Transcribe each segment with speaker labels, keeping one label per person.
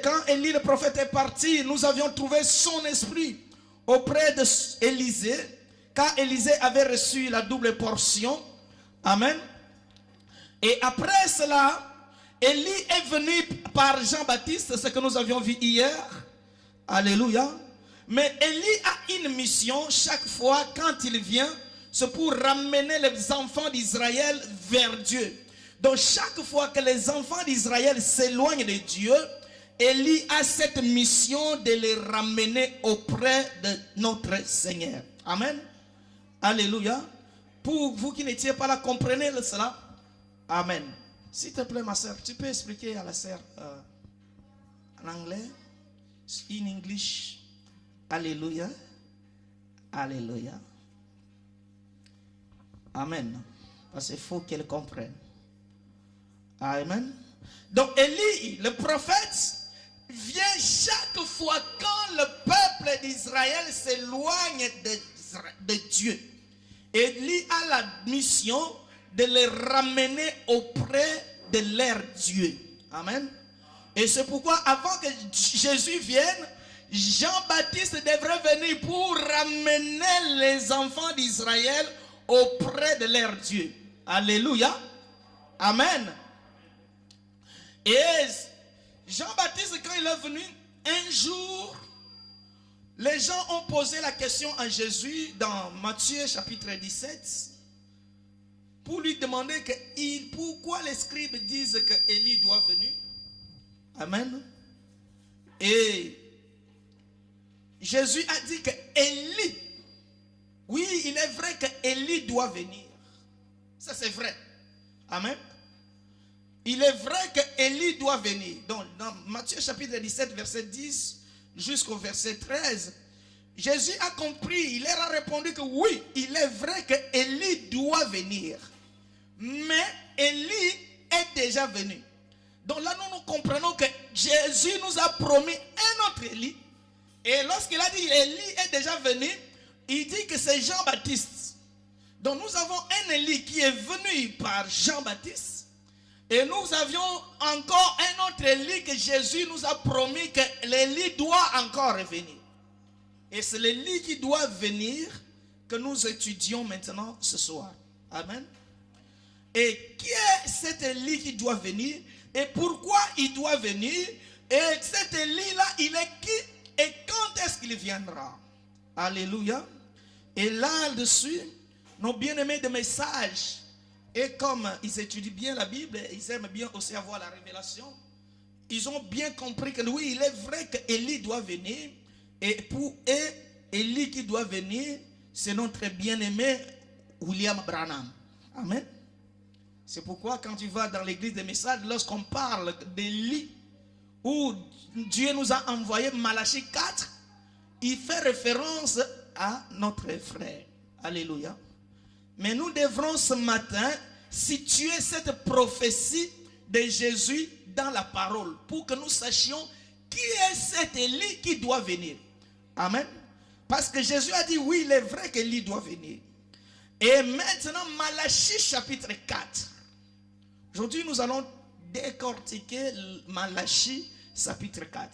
Speaker 1: quand Élie le prophète est parti, nous avions trouvé son esprit auprès d'Élisée, car Élisée avait reçu la double portion. Amen. Et après cela, Élie est venu par Jean-Baptiste, ce que nous avions vu hier. Alléluia. Mais Élie a une mission chaque fois quand il vient, c'est pour ramener les enfants d'Israël vers Dieu. Donc chaque fois que les enfants d'Israël s'éloignent de Dieu, Élie a cette mission de les ramener auprès de notre Seigneur. Amen. Alléluia. Pour vous qui n'étiez pas là, comprenez cela. Amen. S'il te plaît, ma soeur, tu peux expliquer à la soeur en anglais, in English. Alléluia. Alléluia. Amen. Parce qu'il faut qu'elle comprenne. Amen. Donc Élie, le prophète, vient chaque fois quand le peuple d'Israël s'éloigne de Dieu. Élie a la mission de les ramener auprès de leur Dieu. Amen. Et c'est pourquoi avant que Jésus vienne, Jean-Baptiste devrait venir pour ramener les enfants d'Israël auprès de leur Dieu. Alléluia. Amen. Et Jean-Baptiste, quand il est venu, un jour, les gens ont posé la question à Jésus dans Matthieu chapitre 17 pour lui demander pourquoi les scribes disent que Élie doit venir. Amen. Et Jésus a dit que Élie, oui, il est vrai que Élie doit venir. Ça c'est vrai. Amen. Il est vrai que Élie doit venir. Donc dans Matthieu chapitre 17 verset 10 jusqu'au verset 13, Jésus a compris, il leur a répondu que oui, il est vrai que Élie doit venir. Mais Élie est déjà venu. Donc là nous comprenons que Jésus nous a promis un autre Élie. Et lorsqu'il a dit Élie est déjà venu, il dit que c'est Jean-Baptiste. Donc nous avons un Élie qui est venu par Jean-Baptiste. Et nous avions encore un autre Élie que Jésus nous a promis que l'Élie doit encore revenir. Et c'est l'Élie qui doit venir que nous étudions maintenant ce soir. Amen. Et qui est cet Élie qui doit venir? Et pourquoi il doit venir? Et cet Élie-là, il est qui? Et quand est-ce qu'il viendra? Alléluia. Et là-dessus, nos bien-aimés de messages, et comme ils étudient bien la Bible, ils aiment bien aussi avoir la révélation, ils ont bien compris que oui, il est vrai qu'Élie doit venir. Et pour eux, Élie qui doit venir, c'est notre bien-aimé William Branham. Amen. C'est pourquoi quand tu vas dans l'église des messages, lorsqu'on parle d'Élie, où Dieu nous a envoyé Malachie 4, il fait référence à notre frère. Alléluia. Mais nous devrons ce matin situer cette prophétie de Jésus dans la parole pour que nous sachions qui est cet Élie qui doit venir. Amen. Parce que Jésus a dit oui, il est vrai qu'Élie doit venir. Et maintenant, Malachie chapitre 4. Aujourd'hui, nous allons décortiquer Malachie chapitre 4.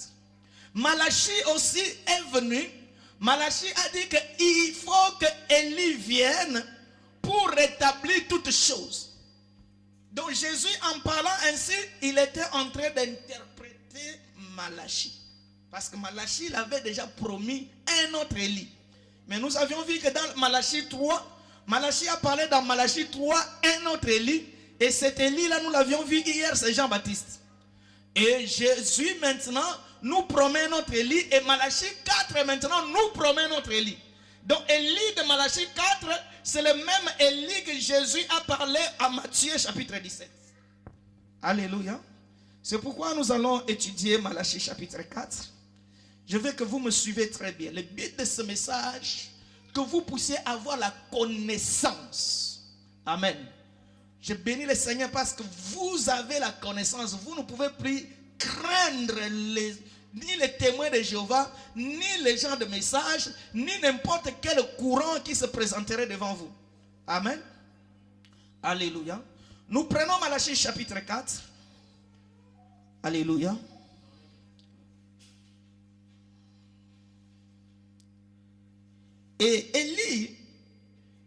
Speaker 1: Malachie aussi est venu. Malachie a dit qu'il faut que Élie vienne pour rétablir toutes choses. Donc Jésus, en parlant ainsi, il était en train d'interpréter Malachie. Parce que Malachie l'avait déjà promis un autre Élie. Mais nous avions vu que dans Malachie 3, Malachie a parlé dans Malachie 3 un autre Élie. Et cet Élie-là, nous l'avions vu hier, c'est Jean-Baptiste. Et Jésus maintenant nous promet notre Élie. Et Malachie 4 maintenant nous promet notre Élie. Donc Élie de Malachie 4, c'est le même Élie que Jésus a parlé à Matthieu chapitre 17. Alléluia. C'est pourquoi nous allons étudier Malachie chapitre 4. Je veux que vous me suivez très bien. Le but de ce message, que vous puissiez avoir la connaissance. Amen. Je bénis le Seigneur parce que vous avez la connaissance. Vous ne pouvez plus craindre ni les témoins de Jéhovah, ni les gens de message, ni n'importe quel courant qui se présenterait devant vous. Amen. Alléluia. Nous prenons Malachie chapitre 4. Alléluia. Et Élie,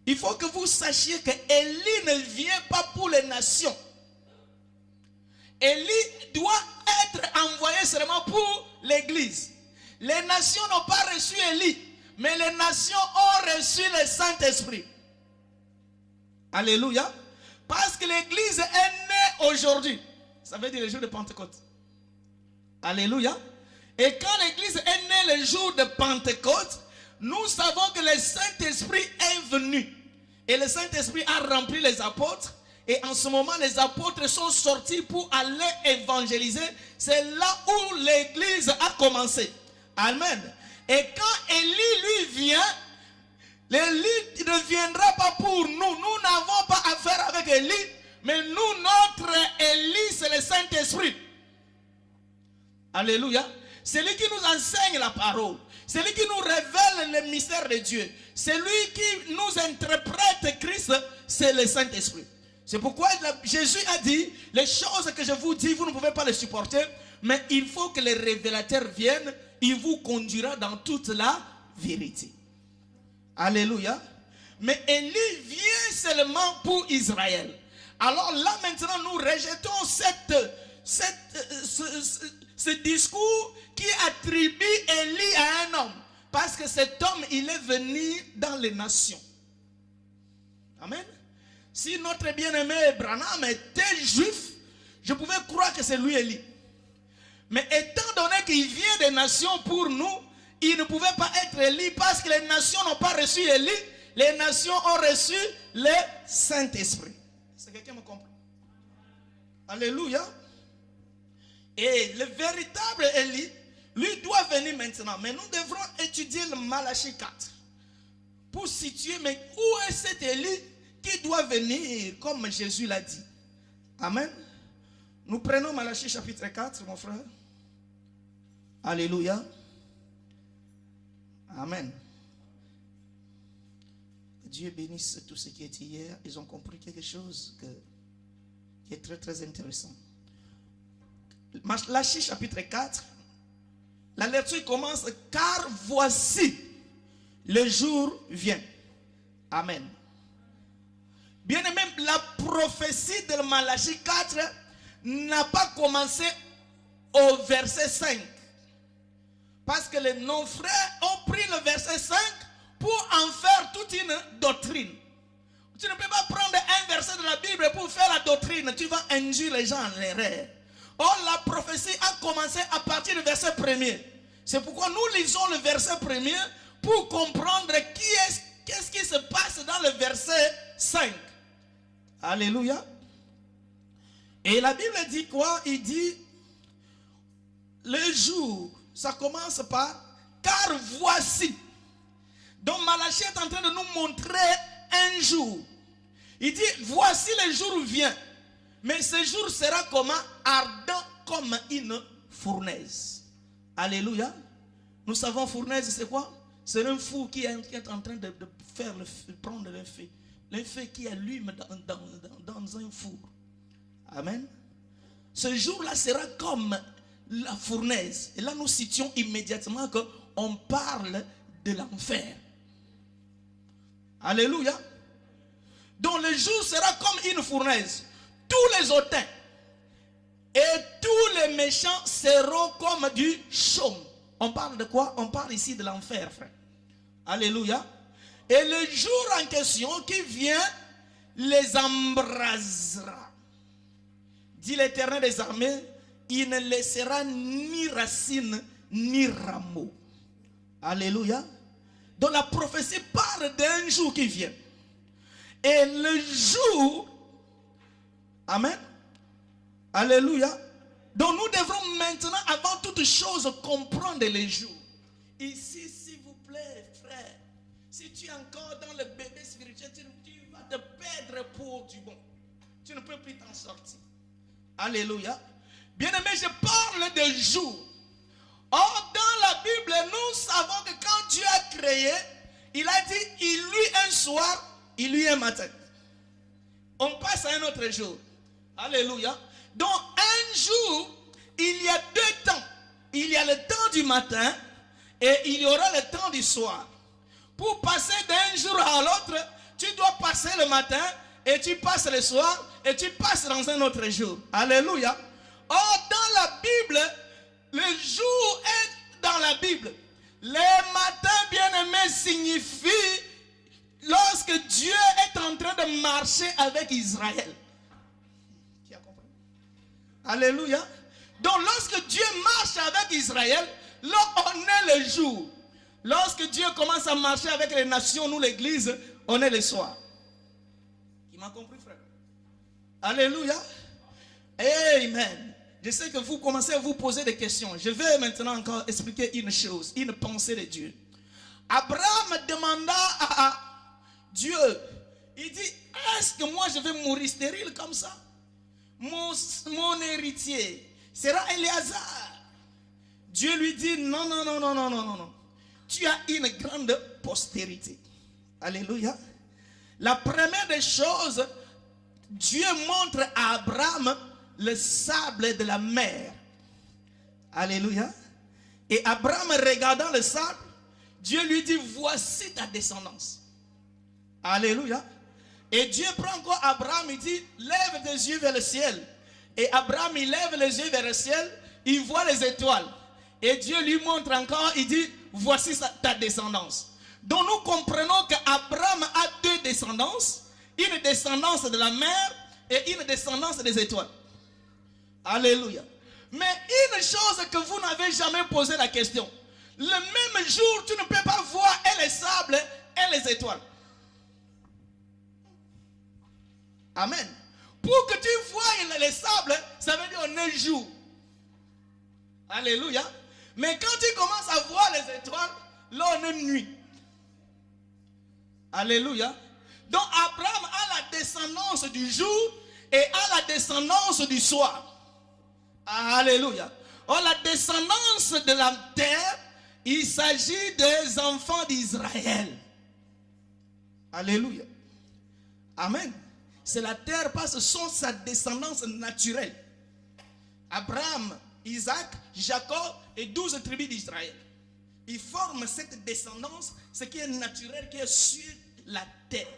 Speaker 1: il faut que vous sachiez que Élie ne vient pas pour les nations. Élie doit être envoyé seulement pour l'église. Les nations n'ont pas reçu Élie, mais les nations ont reçu le Saint-Esprit. Alléluia. Parce que l'église est née aujourd'hui. Ça veut dire le jour de Pentecôte. Alléluia. Et quand l'église est née le jour de Pentecôte, nous savons que le Saint-Esprit est venu. Et le Saint-Esprit a rempli les apôtres. Et en ce moment, les apôtres sont sortis pour aller évangéliser. C'est là où l'église a commencé. Amen. Et quand Élie, lui, vient, Élie ne viendra pas pour nous. Nous n'avons pas affaire avec Élie. Mais nous, notre Élie, c'est le Saint-Esprit. Alléluia. C'est lui qui nous enseigne la parole. C'est lui qui nous révèle le mystère de Dieu. C'est lui qui nous interprète Christ. C'est le Saint-Esprit. C'est pourquoi Jésus a dit, les choses que je vous dis, vous ne pouvez pas les supporter, mais il faut que les révélateurs viennent, il vous conduira dans toute la vérité. Alléluia. Mais Élie vient seulement pour Israël. Alors là maintenant, nous rejetons ce discours qui attribue Élie à un homme. Parce que cet homme, il est venu dans les nations. Amen. Si notre bien-aimé Branham était juif, je pouvais croire que c'est lui Élie. Mais étant donné qu'il vient des nations pour nous, il ne pouvait pas être Élie parce que les nations n'ont pas reçu Élie. Les nations ont reçu le Saint-Esprit. Est-ce que quelqu'un me comprend? Alléluia. Et le véritable Élie, lui doit venir maintenant. Mais nous devrons étudier le Malachie 4 pour situer, mais où est cet Élie qui doit venir comme Jésus l'a dit? Amen. Nous prenons Malachie chapitre 4, mon frère. Alléluia. Amen. Que Dieu bénisse tous ceux qui étaient hier. Ils ont compris quelque chose qui est très très intéressant. Malachie chapitre 4. La lecture commence: car voici le jour vient. Amen. Bien aimé, la prophétie de Malachie 4 n'a pas commencé au verset 5. Parce que les non-frères ont pris le verset 5 pour en faire toute une doctrine. Tu ne peux pas prendre un verset de la Bible pour faire la doctrine. Tu vas induire les gens en erreur. Or, la prophétie a commencé à partir du verset 1er. C'est pourquoi nous lisons le verset 1er pour comprendre qu'est-ce qui se passe dans le verset 5. Alléluia. Et la Bible dit quoi? Il dit, le jour, ça commence par, car voici. Donc Malachie est en train de nous montrer un jour. Il dit, voici le jour vient. Mais ce jour sera comment? Ardent comme une fournaise. Alléluia. Nous savons fournaise c'est quoi? C'est un four qui est en train de faire prendre le feu. Le feu qui allume dans un four. Amen. Ce jour-là sera comme la fournaise. Et là nous citions immédiatement qu'on parle de l'enfer. Alléluia. Donc le jour sera comme une fournaise. Tous les hautains et tous les méchants seront comme du chaume. On parle de quoi? On parle ici de l'enfer, frère. Alléluia. Et le jour en question qui vient les embrasera. Dit l'Éternel des armées, il ne laissera ni racine ni rameau. Alléluia. Donc la prophétie parle d'un jour qui vient. Et le jour, amen, alléluia. Donc nous devrons maintenant, avant toute chose, comprendre les jours. Ici, s'il vous plaît, frère, si tu es encore dans le bébé spirituel, tu vas te perdre pour du bon. Tu ne peux plus t'en sortir. Alléluia. Bien-aimé, je parle de jours. Or, dans la Bible, nous savons que quand Dieu a créé, il a dit, il luit un soir, il luit un matin. On passe à un autre jour. Alléluia. Donc, un jour, il y a deux temps. Il y a le temps du matin et il y aura le temps du soir. Pour passer d'un jour à l'autre, tu dois passer le matin et tu passes le soir et tu passes dans un autre jour. Alléluia. Or, dans la Bible, le jour est dans la Bible. Les matins bien-aimés signifie lorsque Dieu est en train de marcher avec Israël. Qui a compris? Alléluia. Donc, lorsque Dieu marche avec Israël, là, on est le jour. Lorsque Dieu commence à marcher avec les nations, nous, l'église, on est le soir. Qui m'a compris, frère? Alléluia. Amen. Je sais que vous commencez à vous poser des questions. Je vais maintenant encore expliquer une chose, une pensée de Dieu. Abraham demanda à Dieu, il dit, est-ce que moi je vais mourir stérile comme ça? Mon héritier sera Éléazar. Dieu lui dit, non, non, non, non, non, non, non. Tu as une grande postérité. Alléluia. La première des choses, Dieu montre à Abraham le sable de la mer. Alléluia. Et Abraham, regardant le sable, Dieu lui dit, voici ta descendance. Alléluia. Et Dieu prend encore Abraham, il dit, lève tes yeux vers le ciel. Et Abraham, il lève les yeux vers le ciel, il voit les étoiles. Et Dieu lui montre encore, il dit, voici ta descendance. Donc nous comprenons qu'Abraham a deux descendances, une descendance de la mer et une descendance des étoiles. Alléluia. Mais une chose que vous n'avez jamais posé la question, le même jour tu ne peux pas voir et les sables et les étoiles. Amen. Pour que tu vois les sables, ça veut dire on est jour. Alléluia. Mais quand tu commences à voir les étoiles, là on est nuit. Alléluia. Donc Abraham a la descendance du jour et a la descendance du soir. Alléluia. Or la descendance de la terre, il s'agit des enfants d'Israël. Alléluia. Amen. C'est la terre parce que ce sont sa descendance naturelle. Abraham, Isaac, Jacob et 12 tribus d'Israël. Ils forment cette descendance, ce qui est naturel, qui est sur la terre.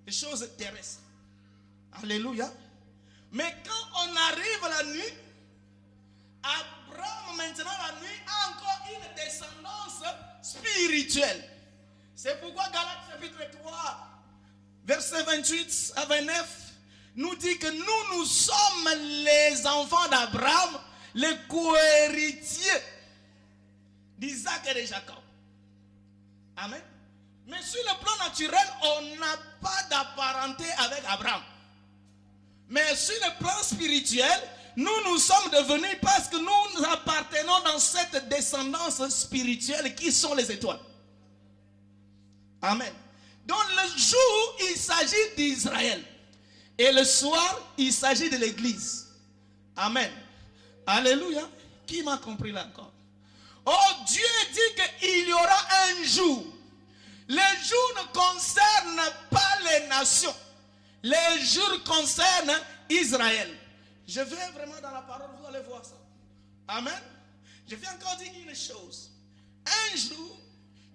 Speaker 1: Les choses terrestres. Alléluia. Mais quand on arrive à la nuit, Abraham maintenant la nuit a encore une descendance spirituelle. C'est pourquoi Galates chapitre 3, verset 28 à 29, nous dit que nous sommes les enfants d'Abraham, les co-héritiers d'Isaac et de Jacob. Amen. Mais sur le plan naturel, on n'a pas d'apparenté avec Abraham. Mais sur le plan spirituel, nous sommes devenus parce que nous appartenons dans cette descendance spirituelle qui sont les étoiles. Amen. Donc le jour, il s'agit d'Israël. Et le soir, il s'agit de l'église. Amen. Alléluia. Qui m'a compris là encore? Oh, Dieu dit qu'il y aura un jour. Les jours ne concernent pas les nations. Les jours concernent Israël. Je vais vraiment dans la parole, vous allez voir ça. Amen. Je vais encore dire une chose. Un jour,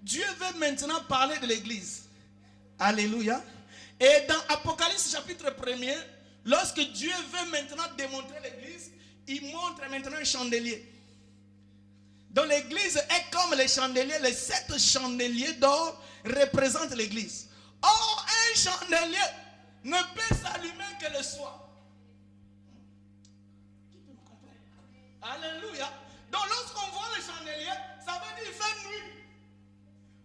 Speaker 1: Dieu veut maintenant parler de l'église. Alléluia. Et dans Apocalypse chapitre 1er, lorsque Dieu veut maintenant démontrer l'église, il montre maintenant un chandelier. Donc l'église est comme les chandeliers, les 7 chandeliers d'or représentent l'église. Or, un chandelier ne peut s'allumer que le soir. Qui peut me comprendre? Alléluia. Donc lorsqu'on voit le chandelier, ça veut dire qu'il fait nuit.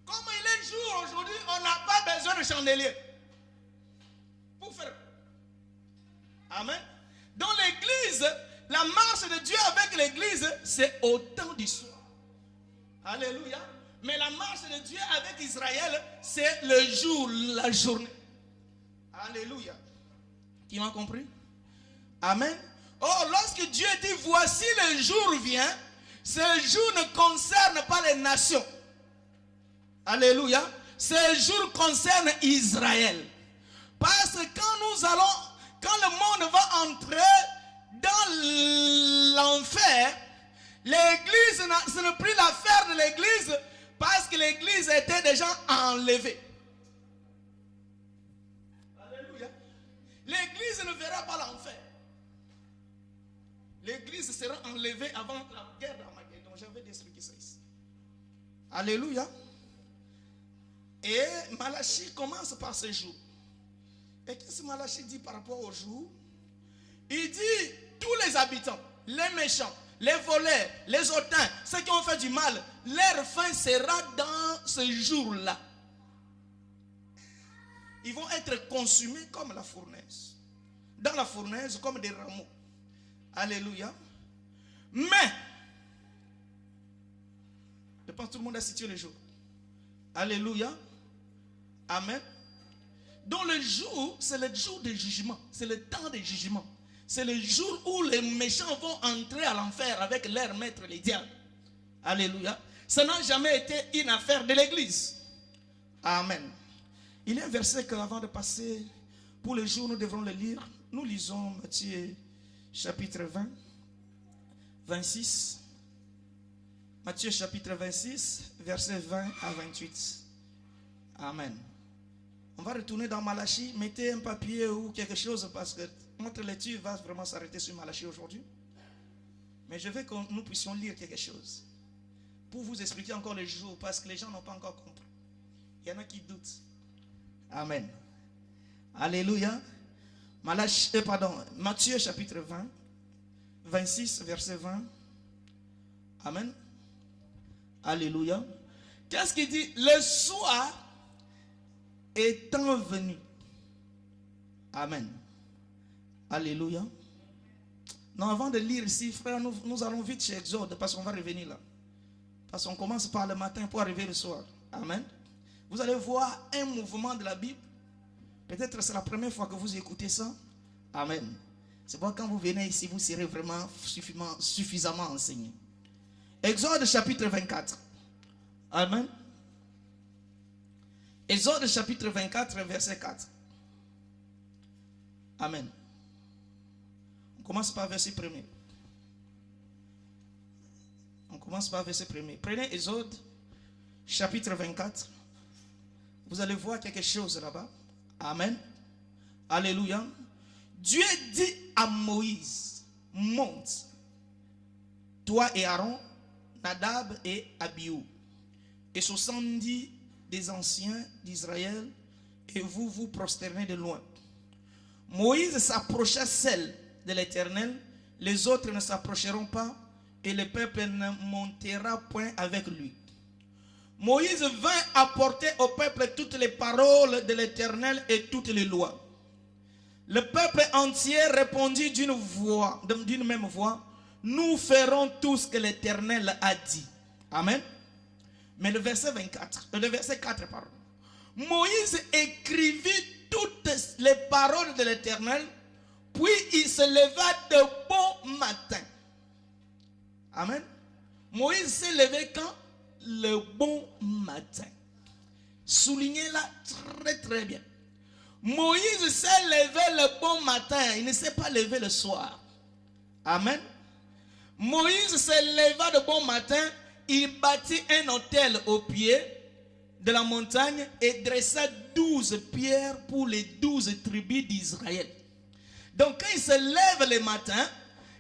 Speaker 1: Comme il est jour aujourd'hui, on n'a pas besoin de chandelier. Pour faire. Amen. Dans l'église, la marche de Dieu avec l'église, c'est au temps du soir. Alléluia. Mais la marche de Dieu avec Israël, c'est le jour, la journée. Alléluia. Qui m'a compris? Amen. Oh, lorsque Dieu dit voici le jour vient, ce jour ne concerne pas les nations. Alléluia. Ce jour concerne Israël. Parce que quand le monde va entrer dans l'enfer, l'église, ce n'est plus l'affaire de l'église, parce que l'église était déjà enlevée. Alléluia. L'église ne verra pas l'enfer. L'église sera enlevée avant la guerre d'Armageddon. J'avais expliqué ça ici. Alléluia. Et Malachie commence par ce jour. Et qu'est-ce que Malachie dit par rapport au jour? Il dit, tous les habitants, les méchants, les voleurs, les hautains, ceux qui ont fait du mal, leur fin sera dans ce jour-là. Ils vont être consumés comme la fournaise. Dans la fournaise, comme des rameaux. Alléluia. Mais, je pense que tout le monde a situé le jour. Alléluia. Amen. Donc le jour, c'est le jour du jugement. C'est le temps du jugement. C'est le jour où les méchants vont entrer à l'enfer avec leur maître, les diables. Alléluia. Ça n'a jamais été une affaire de l'église. Amen. Il y a un verset que, avant de passer pour le jour, nous devrons le lire. Nous lisons Matthieu chapitre 20, 26. Matthieu chapitre 26, versets 20 à 28. Amen. On va retourner dans Malachie. Mettez un papier ou quelque chose parce que notre lecture va vraiment s'arrêter sur Malachie aujourd'hui. Mais je veux que nous puissions lire quelque chose pour vous expliquer encore le jour parce que les gens n'ont pas encore compris. Il y en a qui doutent. Amen. Alléluia. Matthieu chapitre 20, 26, verset 20. Amen. Alléluia. Qu'est-ce qu'il dit? Le soir étant venu. Amen. Alléluia. Non, avant de lire ici, frère, nous allons vite chez Exode parce qu'on va revenir là. Parce qu'on commence par le matin pour arriver le soir. Amen. Vous allez voir un mouvement de la Bible. Peut-être c'est la première fois que vous écoutez ça. Amen. C'est pourquoi quand vous venez ici, vous serez vraiment suffisamment enseigné. Exode chapitre 24. Amen. Exode chapitre 24, verset 4. Amen. On commence par verset 1er. On commence par verset 1er. Prenez Exode chapitre 24. Vous allez voir quelque chose là-bas. Amen. Alléluia. Dieu dit à Moïse, monte, toi et Aaron, Nadab et Abihu, et 70 des anciens d'Israël, et vous vous prosternez de loin. Moïse s'approcha seul de l'Éternel, les autres ne s'approcheront pas, et le peuple ne montera point avec lui. Moïse vint apporter au peuple toutes les paroles de l'Éternel et toutes les lois. Le peuple entier répondit d'une même voix, nous ferons tout ce que l'Éternel a dit. Amen. Mais le verset 4, pardon. Moïse écrivit toutes les paroles de l'Éternel, puis il se leva de bon matin. Amen. Moïse s'est levé quand? Le bon matin. Soulignez-la très très bien. Moïse s'est levé le bon matin. Il ne s'est pas levé le soir. Amen. Moïse s'est levé de bon matin. Il bâtit un autel au pied de la montagne et dressa 12 pierres pour les 12 tribus d'Israël. Donc quand il se lève le matin,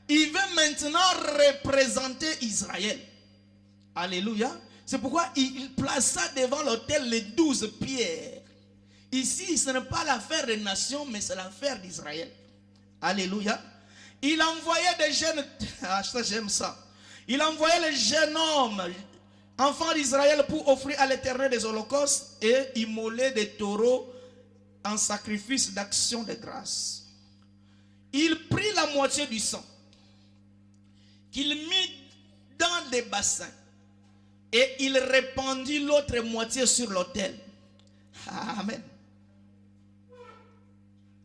Speaker 1: il veut maintenant représenter Israël. Alléluia. C'est pourquoi il plaça devant l'autel les 12 pierres. Ici, ce n'est pas l'affaire des nations, mais c'est l'affaire d'Israël. Alléluia. Il envoyait des jeunes... Ah, ça, j'aime ça. Il envoyait les jeunes hommes, enfants d'Israël, pour offrir à l'Éternel des holocaustes et immoler des taureaux en sacrifice d'action de grâce. Il prit la moitié du sang qu'il mit dans des bassins et il répandit l'autre moitié sur l'autel. Amen.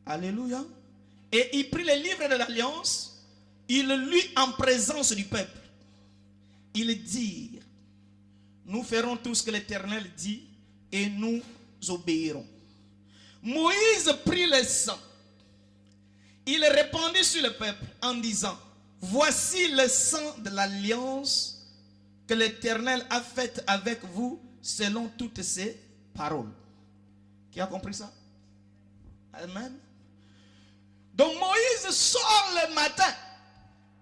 Speaker 1: Alléluia. Et il prit le livre de l'alliance, il le lut en présence du peuple. Ils dirent, nous ferons tout ce que l'Éternel dit et nous obéirons. Moïse prit le sang, il répandit sur le peuple en disant, voici le sang de l'alliance que l'Éternel a faite avec vous selon toutes ses paroles. Qui a compris ça? Amen. Donc Moïse sort le matin.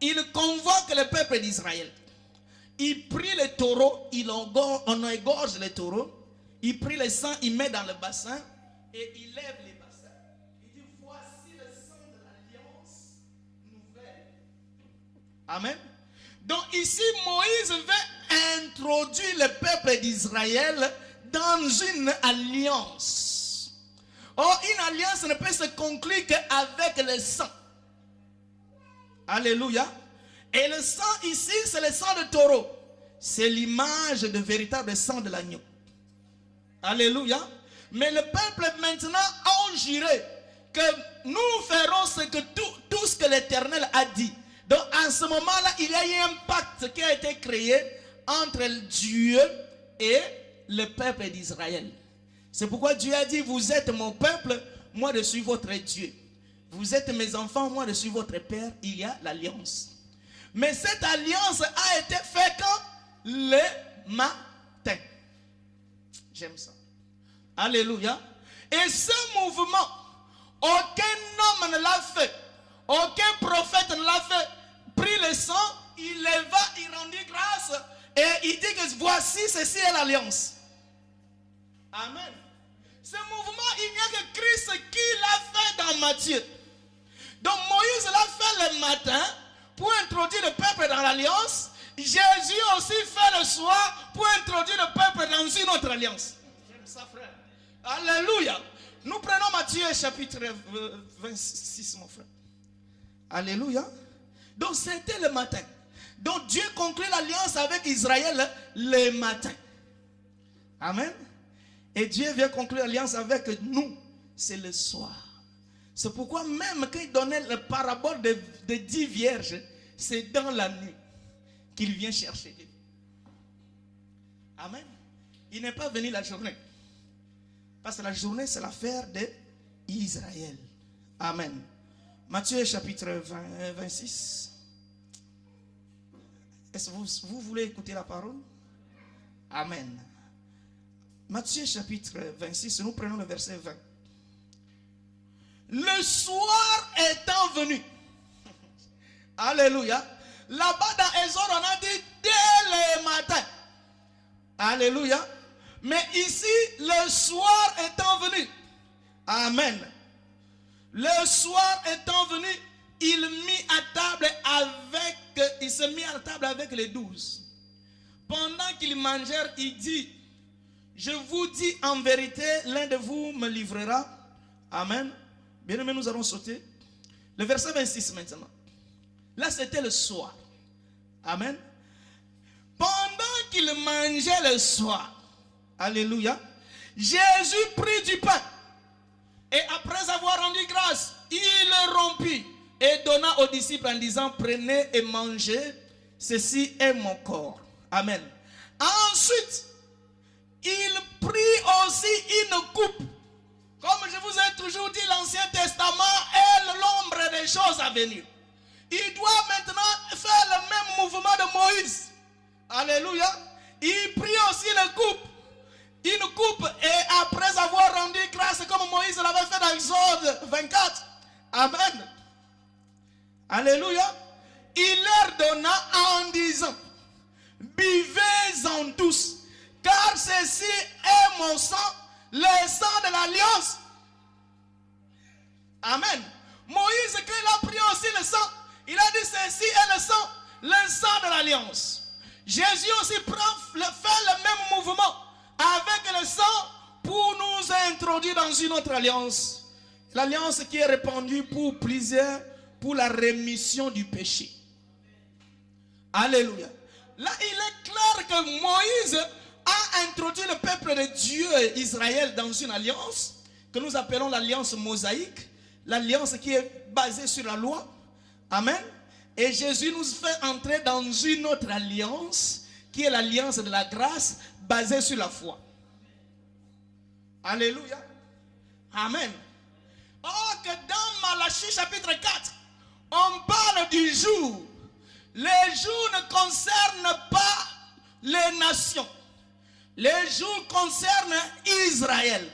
Speaker 1: Il convoque le peuple d'Israël. Il prit le taureau, on égorge le taureau. Il prit le sang, il met dans le bassin et il lève les bassins. Il dit, voici le sang de l'alliance nouvelle. Amen. Donc ici, Moïse veut introduire le peuple d'Israël dans une alliance. Or, une alliance ne peut se conclure qu'avec le sang. Alléluia. Et le sang ici, c'est le sang de taureau. C'est l'image de véritable sang de l'agneau. Alléluia. Mais le peuple maintenant a juré que nous ferons tout ce que l'Éternel a dit. Donc en ce moment-là, il y a eu un pacte qui a été créé entre Dieu et le peuple d'Israël. C'est pourquoi Dieu a dit, vous êtes mon peuple, moi je suis votre Dieu. Vous êtes mes enfants, moi je suis votre père. Il y a l'alliance. Mais cette alliance a été faite quand? Le matin. J'aime ça. Alléluia. Et ce mouvement, aucun homme ne l'a fait. Aucun prophète ne l'a fait. Prit le sang, il leva, il rendit grâce. Et il dit que voici, ceci est l'alliance. Amen. Ce mouvement, il n'y a que Christ qui l'a fait dans Matthieu. Donc Moïse l'a fait le matin pour introduire le peuple dans l'alliance. Jésus aussi fait le soir pour introduire le peuple dans une autre alliance. J'aime ça, frère. Alléluia. Nous prenons Matthieu chapitre 26, mon frère. Alléluia. Donc c'était le matin. Donc Dieu conclut l'alliance avec Israël le matin. Amen. Et Dieu vient conclure l'alliance avec nous. C'est le soir. C'est pourquoi même quand il donnait la parabole de 10 vierges, c'est dans la nuit qu'il vient chercher Dieu. Amen. Il n'est pas venu la journée. Parce que la journée, c'est l'affaire d'Israël. Amen. Matthieu chapitre 26. Est-ce que vous voulez écouter la parole? Amen. Matthieu chapitre 26, nous prenons le verset 20. Le soir étant venu. Alléluia. Là-bas dans Exode, on a dit dès le matin. Alléluia. Mais ici, le soir étant venu. Amen. Le soir étant venu, il se mit à table avec les 12. Pendant qu'ils mangèrent, il dit, je vous dis en vérité, l'un de vous me livrera. Amen. Bien aimé, nous allons sauter. Le verset 26 maintenant. Là, c'était le soir. Amen. Pendant qu'ils mangeaient le soir, alléluia, Jésus prit du pain. Et après avoir rendu grâce, il le rompit et donna aux disciples en disant, prenez et mangez, ceci est mon corps. Amen. Ensuite, il prit aussi une coupe. Comme je vous ai toujours dit, l'Ancien Testament est l'ombre des choses à venir. Il doit maintenant faire le même mouvement de Moïse. Alléluia. Il prit aussi une coupe et après avoir rendu grâce comme Moïse l'avait fait dans Exode 24. Amen. Alléluia. Il leur donna en disant, buvez-en tous, car ceci est mon sang, le sang de l'alliance. Amen. Moïse, quand il a pris aussi le sang, il a dit ceci est le sang de l'alliance. Jésus aussi fait le même mouvement avec le sang pour nous introduire dans une autre alliance. L'alliance qui est répandue pour plusieurs, pour la rémission du péché. Alléluia. Là, il est clair que Moïse a introduit le peuple de Dieu, Israël, dans une alliance que nous appelons l'alliance mosaïque, l'alliance qui est basée sur la loi. Amen. Et Jésus nous fait entrer dans une autre alliance qui est l'alliance de la grâce basée sur la foi. Alléluia. Amen. Or que dans Malachie chapitre 4, on parle du jour. Les jours ne concernent pas les nations. Les jours concernent Israël.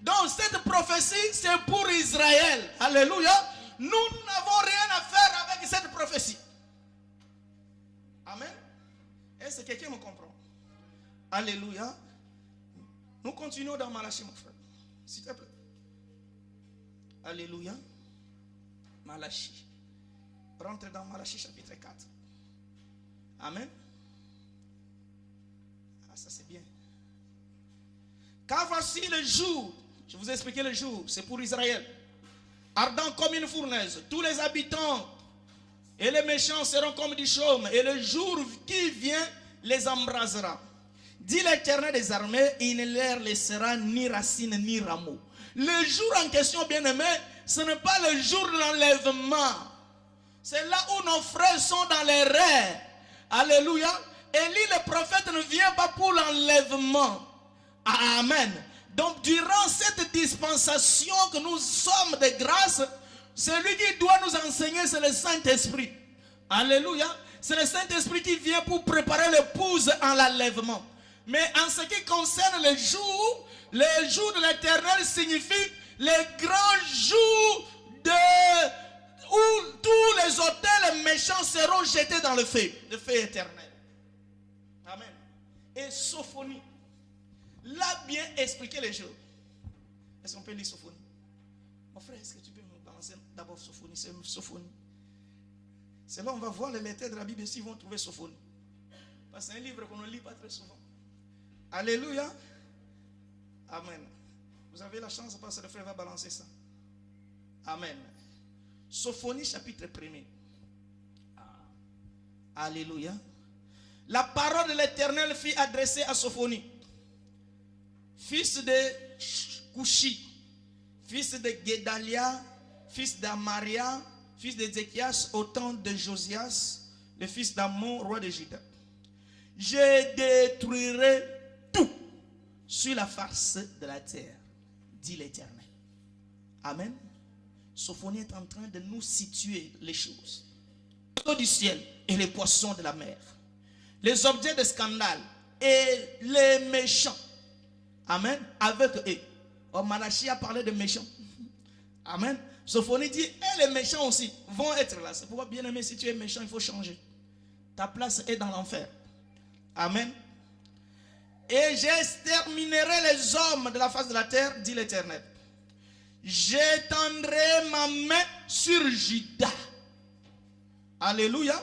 Speaker 1: Donc cette prophétie, c'est pour Israël. Alléluia. Nous n'avons rien à faire avec cette prophétie. Amen. Est-ce que quelqu'un me comprend? Alléluia. Nous continuons dans Malachie, mon frère. S'il te plaît. Alléluia. Malachie. Rentre dans Malachie chapitre 4. Amen. Ah, ça c'est bien. Car voici le jour. Je vous ai expliqué le jour. C'est pour Israël. Ardent comme une fournaise. Tous les habitants et les méchants seront comme du chaume. Et le jour qui vient les embrasera. Dit l'Éternel des armées, il ne leur laissera ni racine ni rameau. Le jour en question, bien-aimé, ce n'est pas le jour de l'enlèvement. C'est là où nos frères sont dans les rêves. Alléluia. Élie le prophète ne vient pas pour l'enlèvement. Amen. Donc durant cette dispensation que nous sommes de grâce, celui qui doit nous enseigner, c'est le Saint-Esprit. Alléluia. C'est le Saint-Esprit qui vient pour préparer l'épouse en l'enlèvement. Mais en ce qui concerne le jour de l'Éternel signifie les grands jours où tous les autels méchants seront jetés dans le feu éternel. Amen. Et Sophonie l'a bien expliqué les jours. Est-ce qu'on peut lire Sophonie? Mon frère, est-ce que tu peux me balancer d'abord Sophonie? C'est Sophonie. C'est là on va voir les lecteurs de la Bible s'ils vont trouver Sophonie. Parce que c'est un livre qu'on ne lit pas très souvent. Alléluia. Amen. Vous avez la chance parce que le frère va balancer ça. Amen. Sophonie chapitre 1er. Alléluia. La parole de l'Éternel fut adressée à Sophonie, fils de Couchi, fils de Guédalia, fils d'Amaria, fils de Ézéchias, au temps de Josias, le fils d'Amon, roi de Juda. Je détruirai tout sur la face de la terre, dit l'Éternel. Amen. Sophonie est en train de nous situer les choses. Les oiseaux du ciel et les poissons de la mer, les objets de scandale et les méchants. Amen. Avec eux. Oh, Malachie a parlé de méchants. Amen. Sophonie dit, et les méchants aussi vont être là. C'est pourquoi, bien aimé, si tu es méchant, il faut changer. Ta place est dans l'enfer. Amen. Et j'exterminerai les hommes de la face de la terre, dit l'Éternel. J'étendrai ma main sur Juda. Alléluia.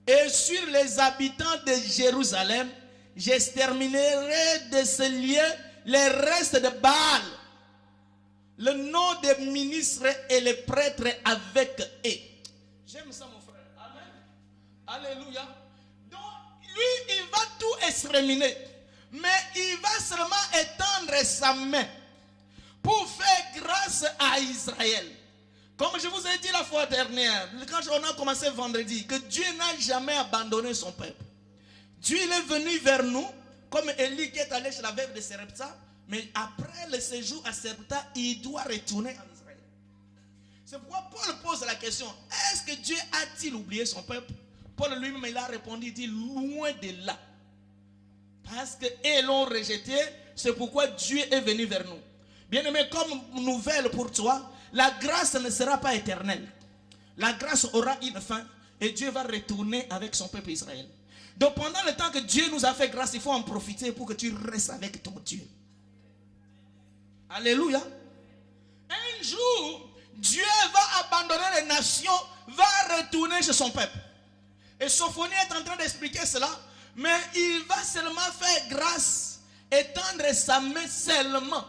Speaker 1: Et sur les habitants de Jérusalem, j'exterminerai de ce lieu les restes de Baal, le nom des ministres et les prêtres avec eux. J'aime ça, mon frère. Amen. Alléluia. Donc, lui, il va tout exterminer. Mais il va seulement étendre sa main pour faire grâce à Israël. Comme je vous ai dit la fois dernière, quand on a commencé vendredi, que Dieu n'a jamais abandonné son peuple. Dieu il est venu vers nous, comme Élie qui est allé chez la veuve de Sarepta, mais après le séjour à Sarepta, il doit retourner en Israël. C'est pourquoi Paul pose la question, est-ce que Dieu a-t-il oublié son peuple? Paul lui-même il a répondu, il dit, loin de là. Parce qu'ils l'ont rejeté, c'est pourquoi Dieu est venu vers nous. Bien-aimé, comme nouvelle pour toi, la grâce ne sera pas éternelle. La grâce aura une fin et Dieu va retourner avec son peuple Israël. Donc pendant le temps que Dieu nous a fait grâce, il faut en profiter pour que tu restes avec ton Dieu. Alléluia. Un jour, Dieu va abandonner les nations, va retourner chez son peuple. Et Sophonie est en train d'expliquer cela, mais il va seulement faire grâce, étendre sa main seulement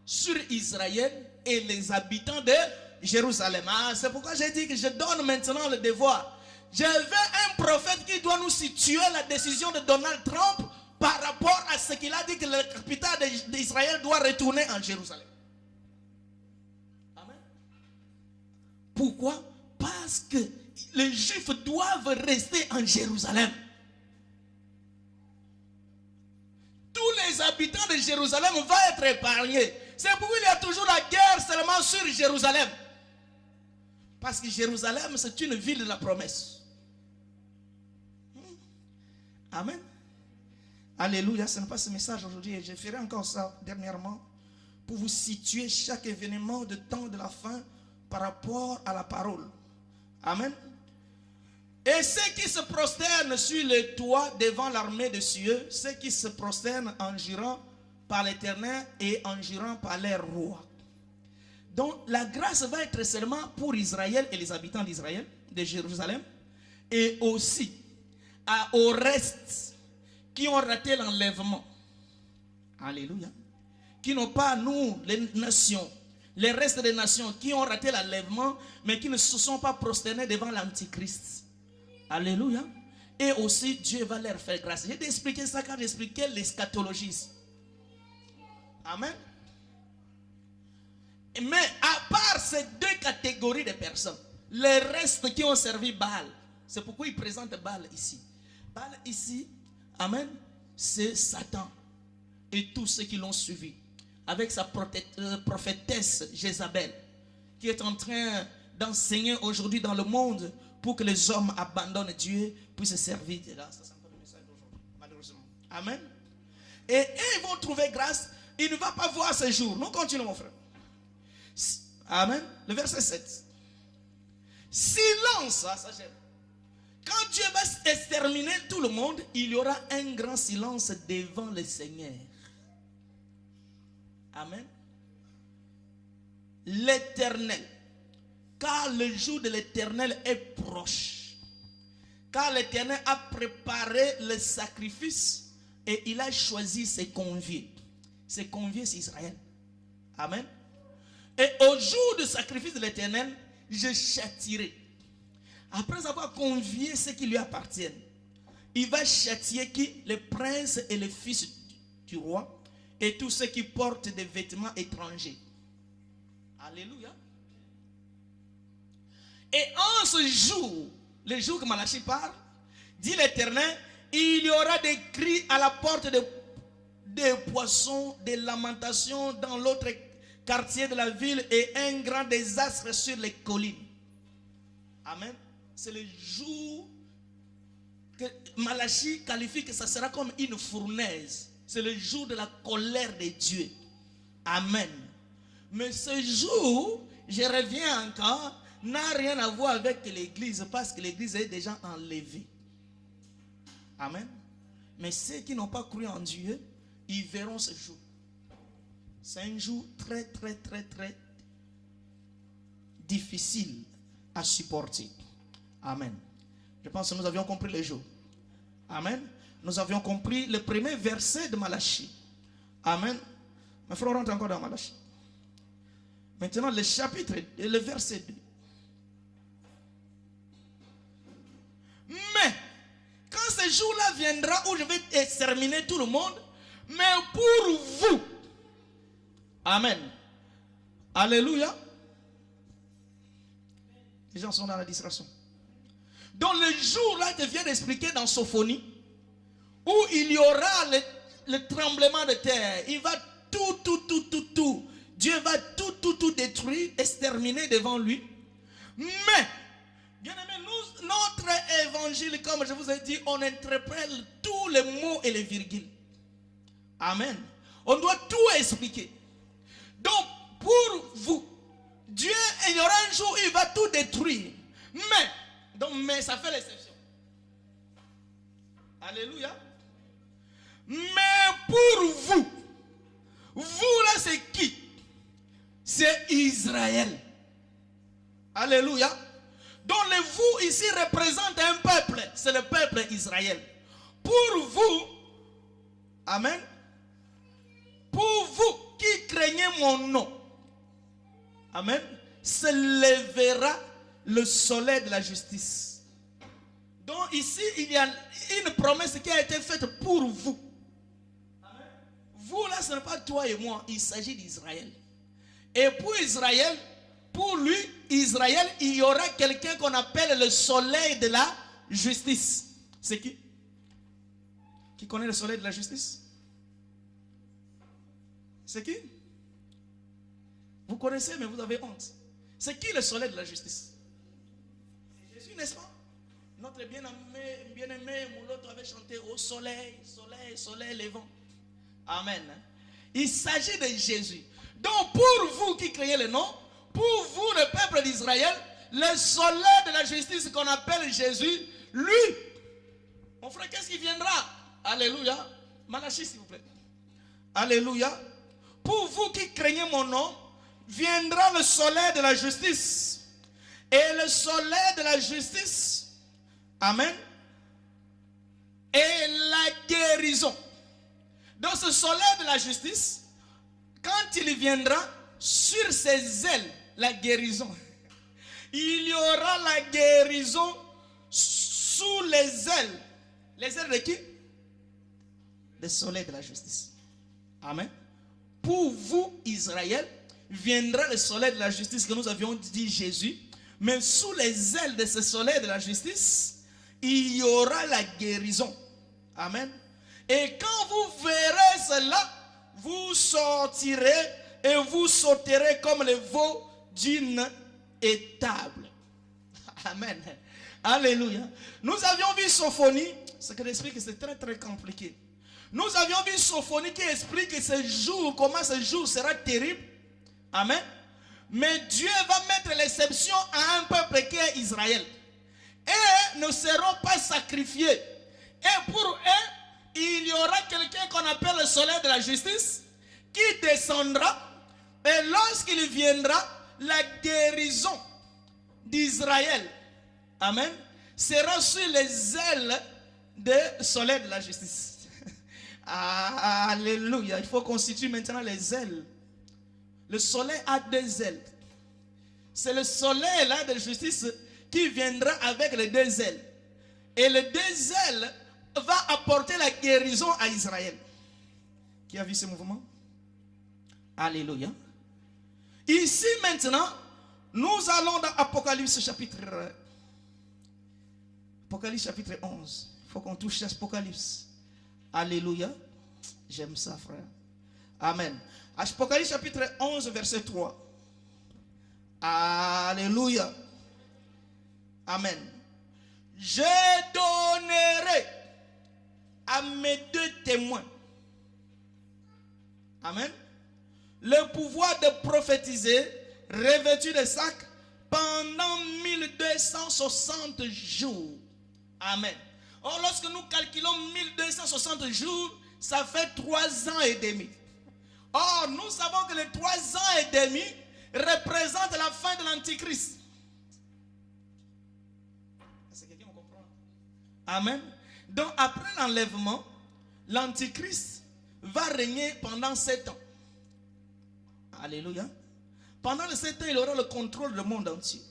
Speaker 1: sur Israël et les habitants de Jérusalem. C'est pourquoi j'ai dit que je donne maintenant le devoir. Je veux un prophète qui doit nous situer la décision de Donald Trump par rapport à ce qu'il a dit que la capitale d'Israël doit retourner en Jérusalem. Amen. Pourquoi? Parce que les Juifs doivent rester en Jérusalem. Tous les habitants de Jérusalem vont être épargnés. C'est pourquoi il y a toujours la guerre seulement sur Jérusalem. Parce que Jérusalem, c'est une ville de la promesse. Amen. Alléluia, ce n'est pas ce message aujourd'hui et je ferai encore ça dernièrement pour vous situer chaque événement de temps de la fin par rapport à la parole. Amen. Et ceux qui se prosternent sur le toit devant l'armée de cieux, ceux qui se prosternent en jurant par l'Éternel et en jurant par leur roi. Donc la grâce va être seulement pour Israël et les habitants d'Israël, de Jérusalem, et aussi au reste qui ont raté l'enlèvement. Alléluia. Qui n'ont pas, nous, les nations, les restes des nations qui ont raté l'enlèvement, mais qui ne se sont pas prosternés devant l'Antichrist. Alléluia. Et aussi, Dieu va leur faire grâce. J'ai expliqué ça quand j'expliquais l'eschatologie. Amen. Mais à part ces deux catégories de personnes, les restes qui ont servi Baal, c'est pourquoi il présente Baal ici. Baal ici, amen, c'est Satan et tous ceux qui l'ont suivi, avec sa prophétesse Jézabel, qui est en train d'enseigner aujourd'hui dans le monde pour que les hommes abandonnent Dieu, puissent servir Dieu. Là, ça, c'est un peu le message d'aujourd'hui, malheureusement. Amen. Et ils vont trouver grâce. Il ne va pas voir ce jour. Nous continuons, mon frère. Amen. Le verset 7. Silence, ça j'aime. Quand Dieu va exterminer tout le monde, il y aura un grand silence devant le Seigneur. Amen. L'Éternel. Car le jour de l'Éternel est proche. Car l'Éternel a préparé le sacrifice et il a choisi ses conviés. Ses conviés, c'est Israël. Amen. Et au jour du sacrifice de l'Éternel, je châtierai. Après avoir convié ceux qui lui appartiennent, il va châtier qui? Les princes et les fils du roi et tous ceux qui portent des vêtements étrangers. Alléluia. Et en ce jour, le jour que Malachie parle, dit l'Éternel, il y aura des cris à la porte des poissons, des lamentations dans l'autre quartier de la ville et un grand désastre sur les collines. Amen. C'est le jour que Malachie qualifie que ça sera comme une fournaise. C'est le jour de la colère de Dieu. Amen. Mais ce jour, je reviens encore, n'a rien à voir avec l'église parce que l'église est déjà enlevée. Amen. Mais ceux qui n'ont pas cru en Dieu, ils verront ce jour. C'est un jour très, très, très, très difficile à supporter. Amen. Je pense que nous avions compris le jour. Amen. Nous avions compris le premier verset de Malachie. Amen. Mais frère, on rentre encore dans Malachie. Maintenant, le chapitre et le verset 2. Mais, quand ce jour-là viendra où je vais exterminer tout le monde, mais pour vous, amen. Alléluia. Les gens sont dans la distraction. Donc le jour-là, je viens d'expliquer dans Sophonie, où il y aura le tremblement de terre. Il va tout. Dieu va tout détruire, exterminer devant lui. Mais, bien aimé, notre évangile, comme je vous ai dit, on interprète tous les mots et les virgules. Amen. On doit tout expliquer. Donc, pour vous, Dieu, il y aura un jour où il va tout détruire. Mais ça fait l'exception. Alléluia. Mais pour vous là, c'est qui? C'est Israël. Alléluia. Donc le vous ici représente un peuple. C'est le peuple Israël. Pour vous, amen. Pour vous qui craignez mon nom, amen, se lèvera le soleil de la justice. Donc ici, il y a une promesse qui a été faite pour vous. Amen. Vous là, ce n'est pas toi et moi, il s'agit d'Israël. Et pour Israël, pour lui, Israël, il y aura quelqu'un qu'on appelle le soleil de la justice. C'est qui? Qui connaît le soleil de la justice? C'est qui? Vous connaissez, mais vous avez honte. C'est qui le soleil de la justice? C'est Jésus, n'est-ce pas? Notre bien-aimé Mouloto avait chanté au soleil, soleil, soleil levant. Amen. Il s'agit de Jésus. Donc pour vous qui créez le nom, pour vous le peuple d'Israël, le soleil de la justice qu'on appelle Jésus, lui, mon frère, qu'est-ce qui viendra? Alléluia. Malachie s'il vous plaît. Alléluia. Pour vous qui craignez mon nom, viendra le soleil de la justice. Et le soleil de la justice, amen, et la guérison. Donc ce soleil de la justice, quand il viendra sur ses ailes, la guérison, il y aura la guérison sous les ailes. Les ailes de qui? Le soleil de la justice. Amen. Pour vous, Israël, viendra le soleil de la justice que nous avions dit Jésus. Mais sous les ailes de ce soleil de la justice, il y aura la guérison. Amen. Et quand vous verrez cela, vous sortirez et vous sauterez comme les veaux d'une étable. Amen. Alléluia. Nous avions vu Sophonie, ce qui explique que c'est très très compliqué. Nous avions vu Sophonie qui explique que ce jour, comment ce jour sera terrible. Amen. Mais Dieu va mettre l'exception à un peuple qui est Israël. Et ne seront pas sacrifiés. Et pour eux, il y aura quelqu'un qu'on appelle le soleil de la justice qui descendra. Et lorsqu'il viendra, la guérison d'Israël, amen, sera sur les ailes du soleil de la justice. Alléluia. Il faut constituer maintenant les ailes. Le soleil a deux ailes. C'est le soleil là de justice qui viendra avec les deux ailes. Et les deux ailes va apporter la guérison à Israël. Qui a vu ce mouvement? Alléluia. Ici maintenant, nous allons dans Apocalypse chapitre 11. Il faut qu'on touche Apocalypse. Alléluia. J'aime ça, frère. Amen. Apocalypse chapitre 11, verset 3. Alléluia. Amen. Je donnerai à mes deux témoins, amen, le pouvoir de prophétiser, revêtus de sac, pendant 1260 jours. Amen. Or, lorsque nous calculons 1260 jours, ça fait 3 ans et demi. Or, nous savons que les 3 ans et demi représentent la fin de l'Antichrist. Est-ce que quelqu'un me comprend? Amen. Donc, après l'enlèvement, l'Antichrist va régner pendant 7 ans. Alléluia. Pendant les 7 ans, il aura le contrôle du monde entier.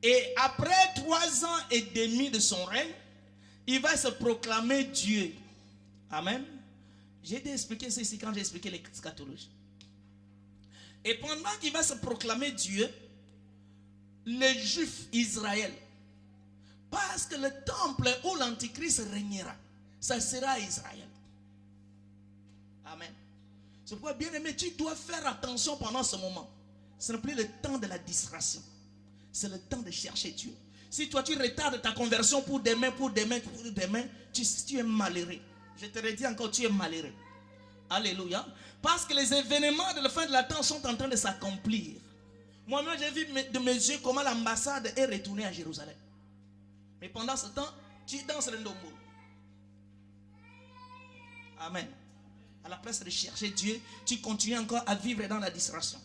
Speaker 1: Et après 3 ans et demi de son règne, il va se proclamer Dieu. Amen. J'ai dû expliquer ceci quand j'ai expliqué l'eschatologie. Et pendant qu'il va se proclamer Dieu, les Juifs, Israël, parce que le temple où l'Antichrist régnera, ça sera Israël. Amen. C'est pourquoi, bien aimé, tu dois faire attention pendant ce moment. Ce n'est plus le temps de la distraction. C'est le temps de chercher Dieu. Si toi tu retardes ta conversion pour demain, tu es malheureux. Je te redis encore, tu es malheureux. Alléluia. Parce que les événements de la fin de la temps sont en train de s'accomplir. Moi-même, j'ai vu de mes yeux comment l'ambassade est retournée à Jérusalem. Mais pendant ce temps, tu danses le ndombo. Amen. À la place de chercher Dieu, tu continues encore à vivre dans la distraction.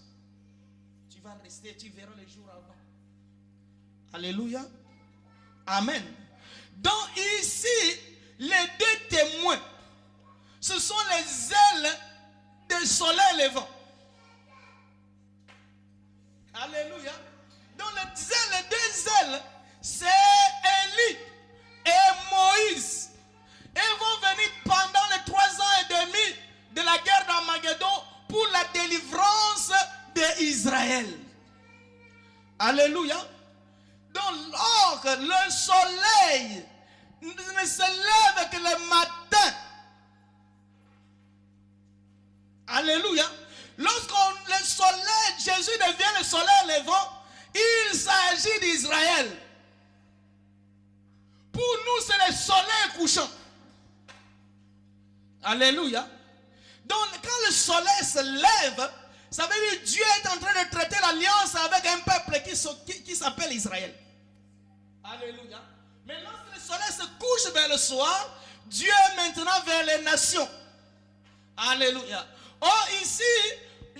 Speaker 1: Tu vas rester, tu verras les jours avant. Alléluia. Amen. Donc ici, les deux témoins, ce sont les ailes du soleil levant. Alléluia. Donc les deux ailes, c'est Élie et Moïse. Ils vont venir pendant les 3 ans et demi de la guerre d'Armageddon pour la délivrance d'Israël. Alléluia. Donc, lors que le soleil ne se lève que le matin, alléluia, lorsque le soleil, Jésus devient le soleil levant, il s'agit d'Israël. couchant. Alléluia. Donc quand le soleil se lève, ça veut dire que Dieu est en train de traiter l'alliance avec un peuple qui s'appelle Israël. Alléluia. Mais lorsque le soleil se couche vers le soir, Dieu est maintenant vers les nations. Alléluia. Or ici,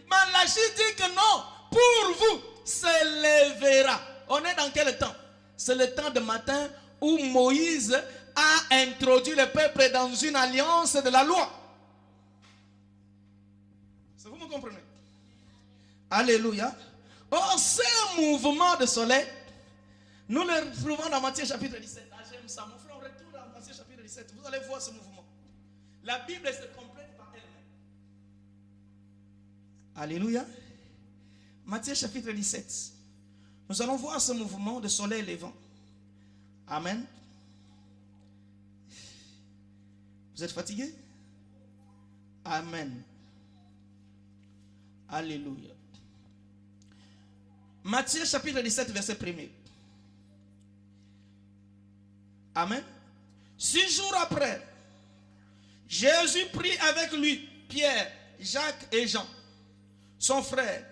Speaker 1: Malachie dit que non, pour vous se lèvera. On est dans quel temps? C'est le temps de matin où Moïse a introduit le peuple dans une alliance de la loi. Vous me comprenez? Alléluia. Or, ce mouvement de soleil, nous le retrouvons dans Matthieu chapitre 17. Ah, j'aime ça. Mon frère, on retourne dans Matthieu chapitre 17. Vous allez voir ce mouvement. La Bible se complète par elle-même. Alléluia. Matthieu chapitre 17. Nous allons voir ce mouvement de soleil levant. Amen. Vous êtes fatigué? Amen. Alléluia. Matthieu chapitre 17 verset 1er. Amen. 6 jours après, Jésus prit avec lui Pierre, Jacques et Jean, son frère.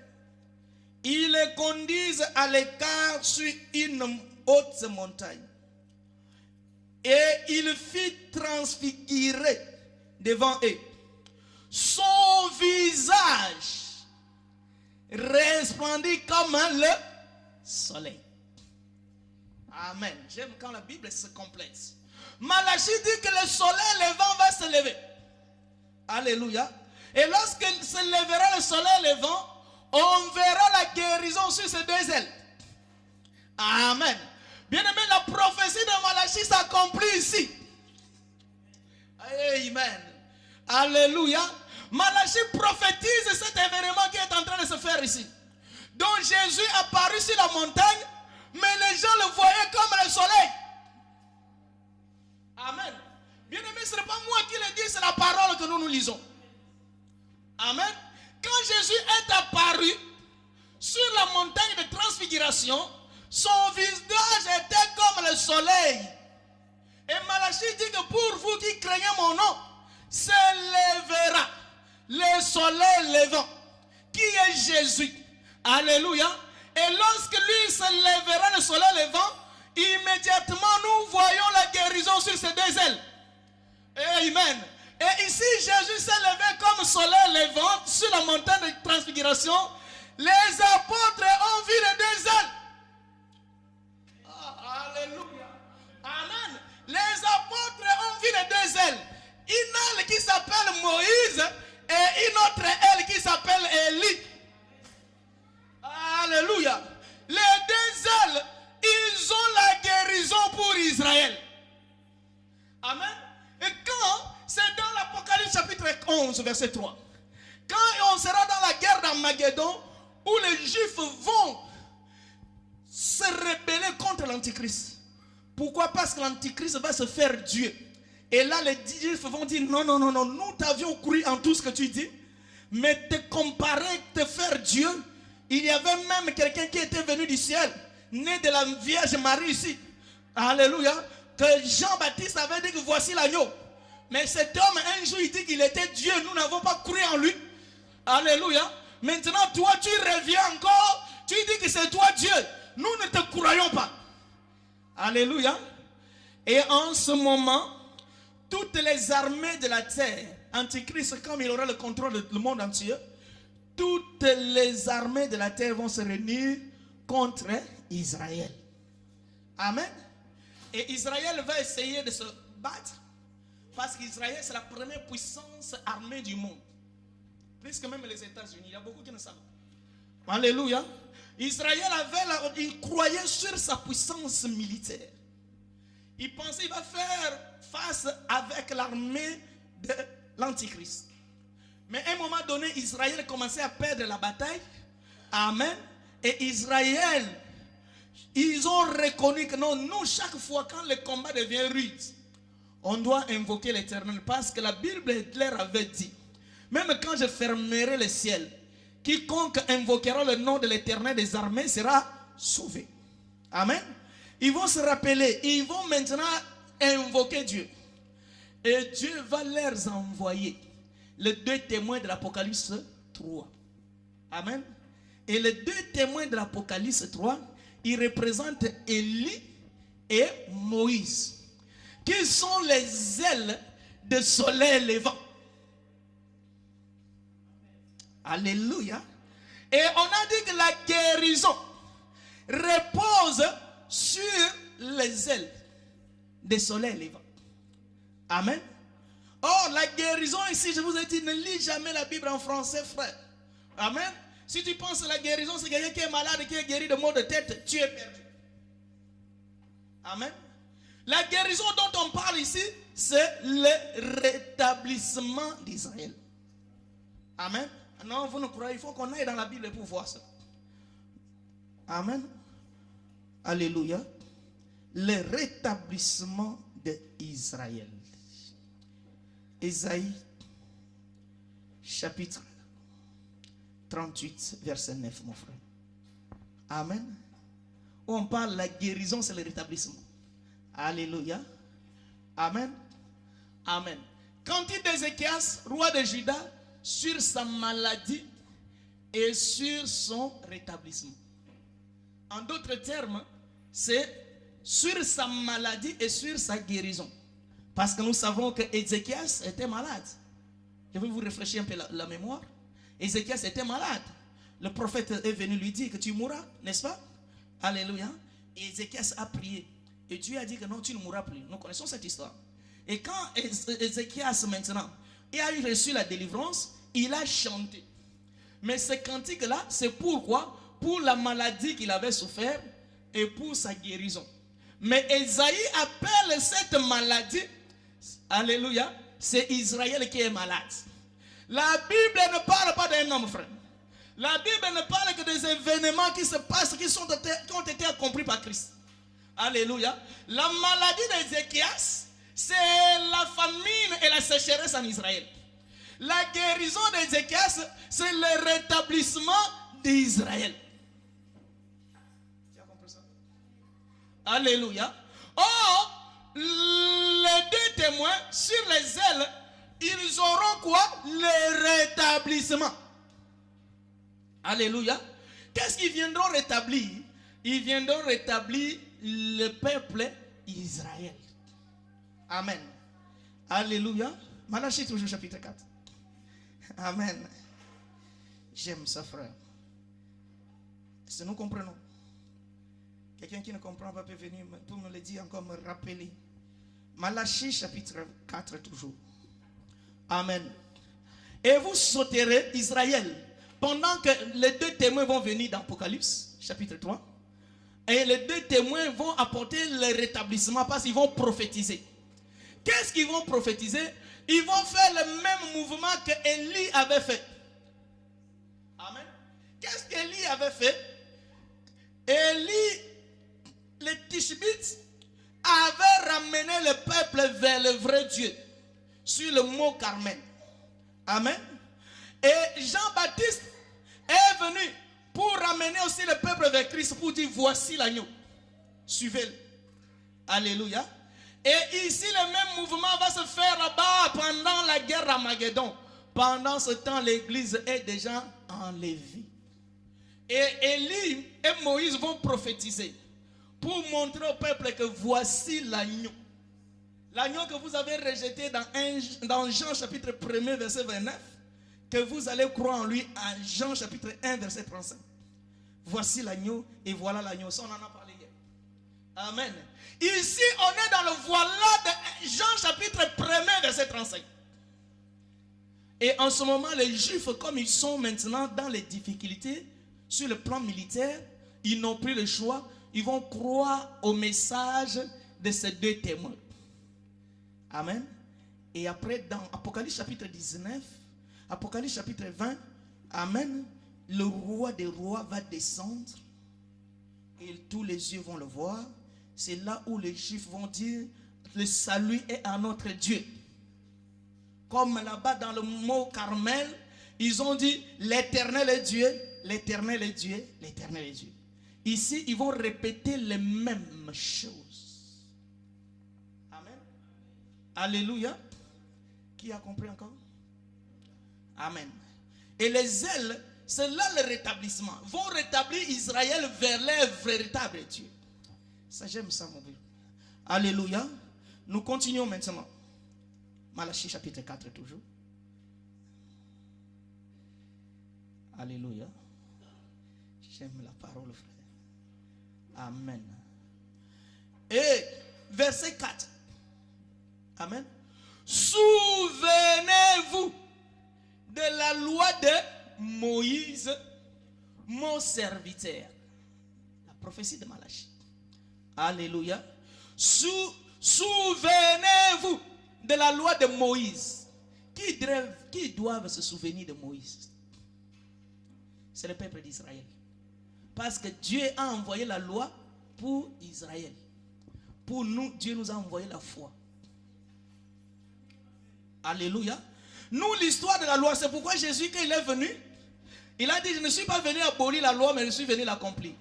Speaker 1: Ils les conduisent à l'écart sur une haute montagne. Et il fit transfigurer devant eux. Son visage resplendit comme le soleil. Amen. J'aime quand la Bible se complète. Malachie dit que le soleil levant va se lever. Alléluia. Et lorsque se lèvera le soleil levant, on verra la guérison sur ces deux ailes. Amen. Bien aimé, la prophétie de Malachie s'accomplit ici. Amen. Alléluia. Malachie prophétise cet événement qui est en train de se faire ici. Donc Jésus apparut sur la montagne, mais les gens le voyaient comme le soleil. Amen. Bien aimé, ce n'est pas moi qui le dis, c'est la parole que nous lisons. Amen. Quand Jésus est apparu sur la montagne de transfiguration, son visage était comme le soleil. Et Malachie dit que pour vous qui craignez mon nom, se lèvera le soleil levant, qui est Jésus. Alléluia. Et lorsque lui se lèvera le soleil levant, immédiatement nous voyons la guérison sur ses deux ailes. Amen. Et ici Jésus s'est levé comme soleil levant sur la montagne de transfiguration. Les apôtres ont vu les deux ailes. Alléluia. Amen. Les apôtres ont vu les deux ailes. Une aile qui s'appelle Moïse et une autre aile qui s'appelle Élie. Alléluia. Les deux ailes, ils ont la guérison pour Israël. Amen. Et quand, c'est dans l'Apocalypse chapitre 11, verset 3. Quand on sera dans la guerre d'Armageddon, où les Juifs vont se rebeller contre l'Antichrist. Pourquoi? Parce que l'Antichrist va se faire Dieu. Et là, les Juifs vont dire, non, non, non, non, nous t'avions cru en tout ce que tu dis, mais te comparer, te faire Dieu, il y avait même quelqu'un qui était venu du ciel, né de la Vierge Marie ici. Alléluia. Que Jean-Baptiste avait dit que voici l'agneau. Mais cet homme, un jour, il dit qu'il était Dieu. Nous n'avons pas cru en lui. Alléluia. Maintenant, toi, tu reviens encore. Tu dis que c'est toi Dieu. Nous ne te croyons pas. Alléluia. Et en ce moment, toutes les armées de la terre, Antichrist, comme il aura le contrôle du monde entier, toutes les armées de la terre vont se réunir contre Israël. Amen. Et Israël va essayer de se battre parce qu'Israël, c'est la première puissance armée du monde. Plus que même les États-Unis. Il y a beaucoup qui ne savent pas. Alléluia. Israël il croyait sur sa puissance militaire. Il pensait qu'il va faire face avec l'armée de l'Antichrist. Mais à un moment donné, Israël commençait à perdre la bataille. Amen. Et Israël, ils ont reconnu que non, nous, chaque fois quand le combat devient rude, on doit invoquer l'Éternel. Parce que la Bible leur avait dit, même quand je fermerai le ciel, quiconque invoquera le nom de l'Éternel des armées sera sauvé. Amen. Ils vont se rappeler, ils vont maintenant invoquer Dieu. Et Dieu va leur envoyer les 2 témoins de l'Apocalypse 3. Amen. Et les 2 témoins de l'Apocalypse 3, ils représentent Élie et Moïse, qui sont les ailes du soleil levant. Alléluia. Et on a dit que la guérison repose sur les ailes des soleils levant. Amen. Or, la guérison ici, je vous ai dit, ne lis jamais la Bible en français, frère. Amen. Si tu penses que la guérison, c'est quelqu'un qui est malade et qui est guéri de maux de tête, tu es perdu. Amen. La guérison dont on parle ici, c'est le rétablissement d'Israël. Amen. Non, vous ne croyez, il faut qu'on aille dans la Bible pour voir ça. Amen. Alléluia. Le rétablissement d'Israël. Ésaïe, chapitre 38, verset 9, mon frère. Amen. Où on parle de la guérison, c'est le rétablissement. Alléluia. Amen. Amen. Quand il d'Ézéchias, roi de Juda, sur sa maladie et sur son rétablissement. En d'autres termes, c'est sur sa maladie et sur sa guérison. Parce que nous savons que Ézéchias était malade. Je vais vous réfléchir un peu la mémoire. Ézéchias était malade. Le prophète est venu lui dire que tu mourras, n'est-ce pas? Alléluia. Et Ézéchias a prié. Et Dieu a dit que non, tu ne mourras plus. Nous connaissons cette histoire. Et quand Ézéchias maintenant il a reçu la délivrance, il a chanté. Mais ce cantique-là, c'est pourquoi? Pour la maladie qu'il avait souffert et pour sa guérison. Mais Ésaïe appelle cette maladie, alléluia, c'est Israël qui est malade. La Bible ne parle pas d'un homme, frère. La Bible ne parle que des événements qui se passent, qui ont été accomplis par Christ. Alléluia. La maladie d'Ézéchias, c'est la famine et la sécheresse en Israël. La guérison d'Ézéchias, c'est le rétablissement d'Israël. Tu as compris ça? Alléluia. Or, les 2 témoins sur les ailes, ils auront quoi? Le rétablissement. Alléluia. Qu'est-ce qu'ils viendront rétablir? Ils viendront rétablir le peuple Israël. Amen. Alléluia. Malachie toujours chapitre 4. Amen. J'aime ça, frère. Est-ce que nous comprenons? Quelqu'un qui ne comprend pas peut venir pour me le dire encore, me rappeler. Malachie chapitre 4 toujours. Amen. Et vous sauterez Israël pendant que les 2 témoins vont venir dans Apocalypse chapitre 3. Et les 2 témoins vont apporter le rétablissement parce qu'ils vont prophétiser. Qu'est-ce qu'ils vont prophétiser? Ils vont faire le même mouvement que Élie avait fait. Amen. Qu'est-ce qu'Élie avait fait? Élie, les Tishbites, avait ramené le peuple vers le vrai Dieu sur le mont Carmel. Amen. Et Jean-Baptiste est venu pour ramener aussi le peuple vers Christ, pour dire voici l'agneau. Suivez-le. Alléluia. Et ici, le même mouvement va se faire là-bas pendant la guerre Armageddon. Pendant ce temps, l'église est déjà enlevée. Et Élie et Moïse vont prophétiser pour montrer au peuple que voici l'agneau. L'agneau que vous avez rejeté dans Jean chapitre 1 verset 29, que vous allez croire en lui à Jean chapitre 1 verset 35. Voici l'agneau et voilà l'agneau. Ça, on en a parlé hier. Amen. Ici, on est dans le voilà de Jean chapitre 1 verset 35. Et en ce moment, les Juifs, comme ils sont maintenant dans les difficultés sur le plan militaire, ils n'ont plus le choix. Ils vont croire au message de ces 2 témoins. Amen. Et après, dans Apocalypse chapitre 19, Apocalypse chapitre 20, amen, le roi des rois va descendre et tous les yeux vont le voir. C'est là où les Juifs vont dire, le salut est à notre Dieu. Comme là-bas dans le mont Carmel, ils ont dit, l'Éternel est Dieu, l'Éternel est Dieu, l'Éternel est Dieu. Ici, ils vont répéter les mêmes choses. Amen. Alléluia. Qui a compris encore? Amen. Et les ailes, c'est là le rétablissement. Vont rétablir Israël vers leur véritable Dieu. Ça, j'aime ça, mon Dieu. Alléluia. Nous continuons maintenant. Malachie chapitre 4 toujours. Alléluia. J'aime la parole, frère. Amen. Et verset 4. Amen. Souvenez-vous de la loi de Moïse, mon serviteur. La prophétie de Malachie. Alléluia. Souvenez-vous de la loi de Moïse. Qui doivent se souvenir de Moïse? C'est le peuple d'Israël. Parce que Dieu a envoyé la loi pour Israël. Pour nous, Dieu nous a envoyé la foi. Alléluia. Nous, l'histoire de la loi, c'est pourquoi Jésus, quand il est venu, il a dit, je ne suis pas venu abolir la loi, mais je suis venu l'accomplir.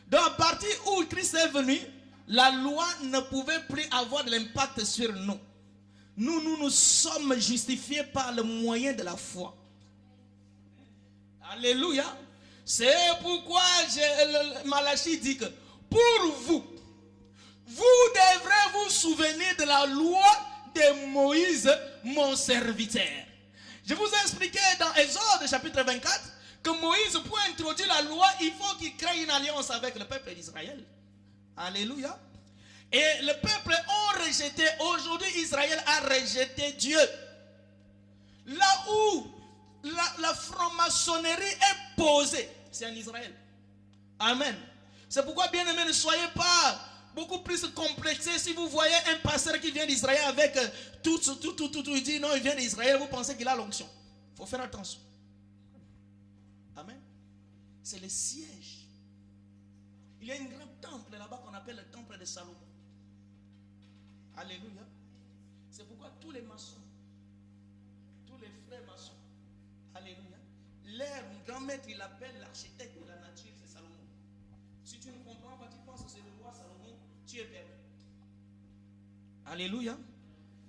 Speaker 1: Donc, à partir où Christ est venu, la loi ne pouvait plus avoir de l'impact sur nous. Nous sommes justifiés par le moyen de la foi. Alléluia. C'est pourquoi Malachie dit que pour vous, vous devrez vous souvenir de la loi de Moïse, mon serviteur. Je vous ai expliqué dans Exode chapitre 24 que Moïse, pour introduire la loi, il faut qu'il crée une alliance avec le peuple d'Israël. Alléluia. Et le peuple a rejeté, aujourd'hui Israël a rejeté Dieu. Là où la franc-maçonnerie est posée, c'est en Israël. Amen. C'est pourquoi, bien aimés, ne soyez pas beaucoup plus complexés. Si vous voyez un pasteur qui vient d'Israël avec tout, il dit non, il vient d'Israël, vous pensez qu'il a l'onction. Il faut faire attention. Amen. C'est le siège. Il y a un grand temple là-bas qu'on appelle le temple de Salomon. Alléluia. C'est pourquoi tous les maçons, tous les frères maçons, alléluia, leur grand maître, il appelle l'architecte de la nature, c'est Salomon. Si tu ne comprends pas, tu penses que c'est le roi Salomon, tu es perdu. Alléluia.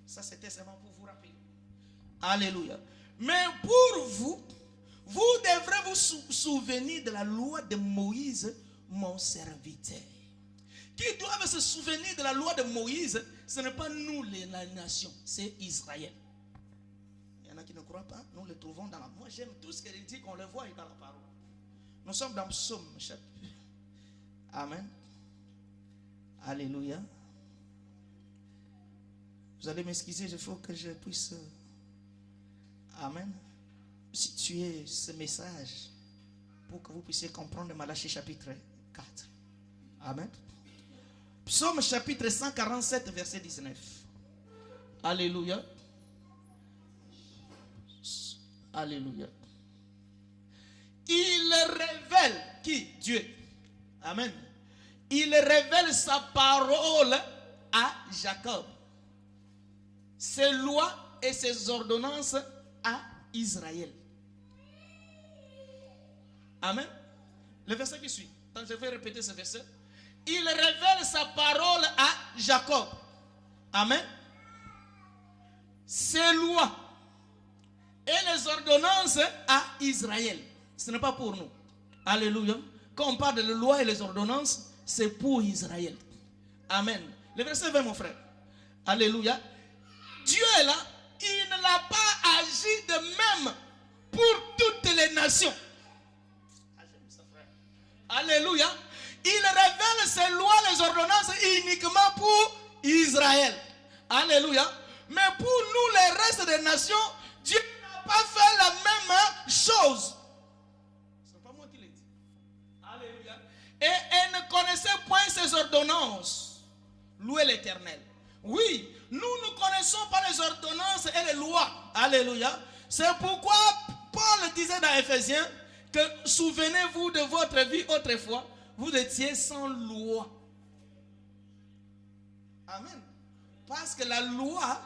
Speaker 1: Ça, c'était seulement pour vous rappeler. Alléluia. Mais pour vous, vous devrez vous souvenir de la loi de Moïse, mon serviteur. Qui doivent se souvenir de la loi de Moïse, ce n'est pas nous, la nation, c'est Israël. Il y en a qui ne croient pas, nous le trouvons dans la... Moi, j'aime tout ce qu'il dit, qu'on le voit dans la parole. Nous sommes dans Psaume, chapitre. Amen. Alléluia. Vous allez m'excuser, il faut que je puisse... Amen. Situer ce message pour que vous puissiez comprendre Malachie chapitre 4. Amen. Psaume chapitre 147 verset 19. Alléluia. Alléluia. Il révèle qui? Dieu. Amen. Il révèle sa parole à Jacob, ses lois et ses ordonnances à Israël. Amen. Le verset qui suit. Donc je vais répéter ce verset. Il révèle sa parole à Jacob. Amen. Ses lois et les ordonnances à Israël. Ce n'est pas pour nous. Alléluia. Quand on parle de les lois et les ordonnances, c'est pour Israël. Amen. Le verset 20, mon frère. Alléluia. Dieu est là. Il ne l'a pas agi de même pour toutes les nations. Alléluia. Il révèle ses lois, les ordonnances uniquement pour Israël. Alléluia. Mais pour nous, les restes des nations, Dieu n'a pas fait la même chose. Ce n'est pas moi qui l'ai dit. Alléluia. Et elle ne connaissait point ses ordonnances. Louez l'Éternel. Oui, nous ne connaissons pas les ordonnances et les lois. Alléluia. C'est pourquoi Paul disait dans Éphésiens que souvenez-vous de votre vie autrefois. Vous étiez sans loi. Amen. Parce que la loi,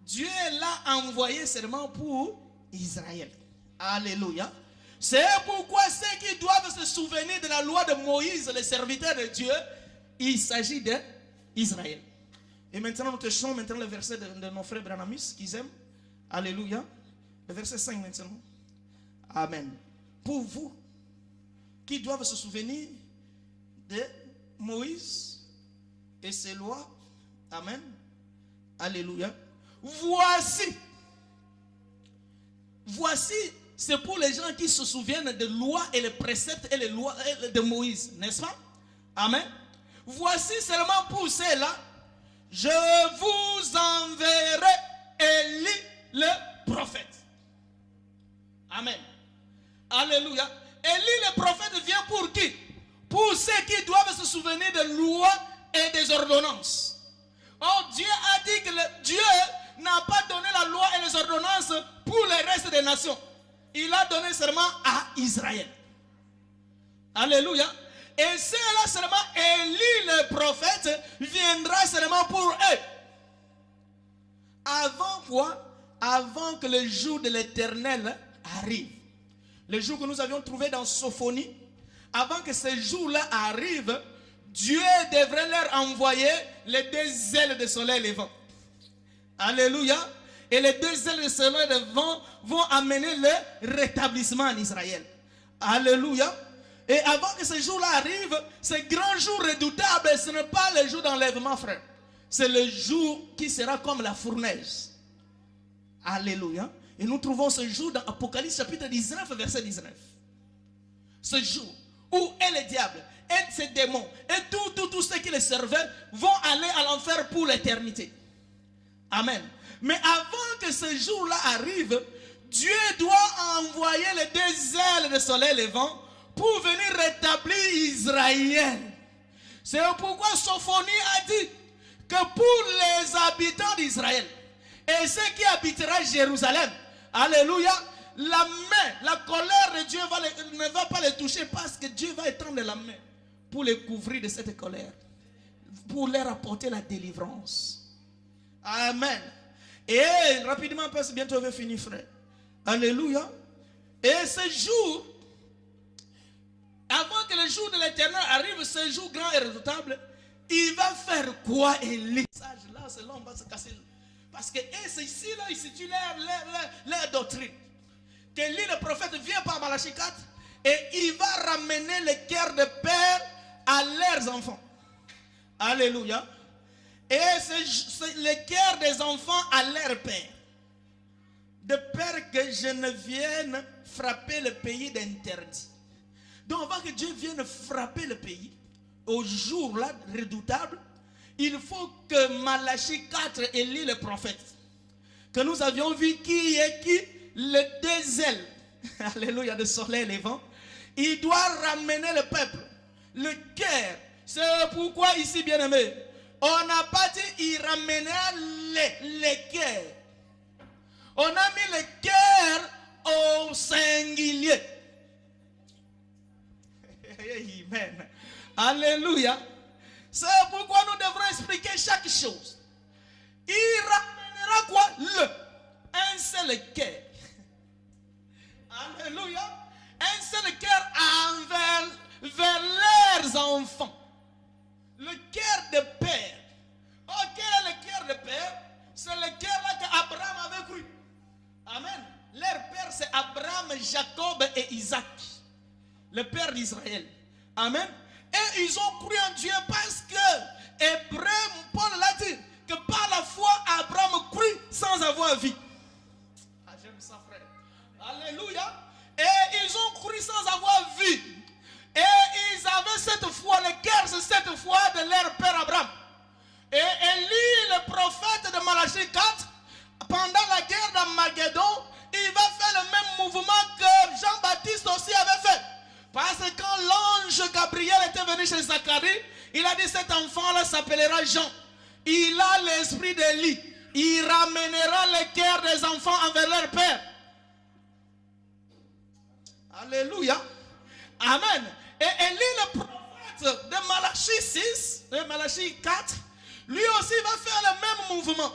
Speaker 1: Dieu l'a envoyée seulement pour Israël. Alléluia. C'est pourquoi ceux qui doivent se souvenir de la loi de Moïse, le serviteur de Dieu, il s'agit d'Israël. Et maintenant, nous touchons maintenant le verset de nos frères Branamis qu'ils aiment. Alléluia. Le verset 5 maintenant. Amen. Pour vous qui doivent se souvenir de Moïse et ses lois. Amen. Alléluia. Voici, c'est pour les gens qui se souviennent des lois et les préceptes et les lois de Moïse, n'est-ce pas? Amen. Voici seulement pour cela, je vous enverrai Élie le prophète. Amen. Alléluia. Élie le prophète vient pour qui? Pour ceux qui doivent se souvenir des lois et des ordonnances. Oh, Dieu a dit que Dieu n'a pas donné la loi et les ordonnances pour le reste des nations. Il a donné seulement à Israël. Alléluia. Et c'est là seulement Élie le prophète viendra seulement pour eux. Avant quoi? Avant que le jour de l'Éternel arrive. Le jour que nous avions trouvé dans Sophonie. Avant que ce jour-là arrive, Dieu devrait leur envoyer les deux ailes de soleil levant. Alléluia. Et les deux ailes de soleil levant vont amener le rétablissement en Israël. Alléluia. Et avant que ce jour-là arrive, ce grand jour redoutable, ce n'est pas le jour d'enlèvement, frère. C'est le jour qui sera comme la fournaise. Alléluia. Et nous trouvons ce jour dans Apocalypse chapitre 19, verset 19. Ce jour où le diable et ses démons et tous ceux qui les servaient vont aller à l'enfer pour l'éternité. Amen. Mais avant que ce jour-là arrive, Dieu doit envoyer les deux ailes de soleil levant pour venir rétablir Israël. C'est pourquoi Sophonie a dit que pour les habitants d'Israël et ceux qui habiteront Jérusalem, alléluia, la main, la colère de Dieu ne va pas les toucher parce que Dieu va étendre la main pour les couvrir de cette colère, pour leur apporter la délivrance. Amen. Et rapidement, parce que bientôt on va finir, frère. Alléluia. Et ce jour, avant que le jour de l'Éternel arrive, ce jour grand et redoutable, il va faire quoi, Élie? Là, c'est là on va se casser. Parce que c'est ici, là, il situe leur doctrine. Qu'Élie, le prophète, vient par Malachie 4 et il va ramener les cœurs de père à leurs enfants. Alléluia. Et c'est le cœur des enfants à leur père. De peur que je ne vienne frapper le pays d'interdit. Donc avant que Dieu vienne frapper le pays, au jour-là redoutable, il faut que Malachie 4 Élie le prophète, que nous avions vu qui est qui, les deux ailes, alléluia, de soleil levant, il doit ramener le peuple, le cœur. C'est pourquoi ici, bien-aimé, on n'a pas dit il ramènera les cœurs. On a mis le cœur au singulier. Amen. Alléluia. C'est pourquoi nous devrons expliquer chaque chose. Il ramènera quoi? Un seul cœur. Alléluia. Un seul cœur vers leurs enfants. Le cœur de père. Oh, quel est le cœur de père? C'est le cœur là qu'Abraham avait cru. Amen. Leur père c'est Abraham, Jacob et Isaac. Le père d'Israël. Amen. Et ils ont cru en Dieu parce que Hébreu, Paul l'a dit, que par la foi Abraham crut sans avoir vu. Ah, j'aime ça, frère. Alléluia. Et ils ont cru sans avoir vu. Et ils avaient cette foi, le cœur c'est cette foi de leur père Abraham. Et Élie, le prophète de Malachie 4, pendant la guerre d'Armageddon, il va faire le même mouvement que Jean-Baptiste aussi avait fait. Parce que quand l'ange Gabriel était venu chez Zacharie, il a dit cet enfant-là s'appellera Jean. Il a l'esprit d'Élie. Il ramènera le cœur des enfants envers leur père. Alléluia. Amen. Et Élie, le prophète de Malachie 6, de Malachie 4, lui aussi va faire le même mouvement.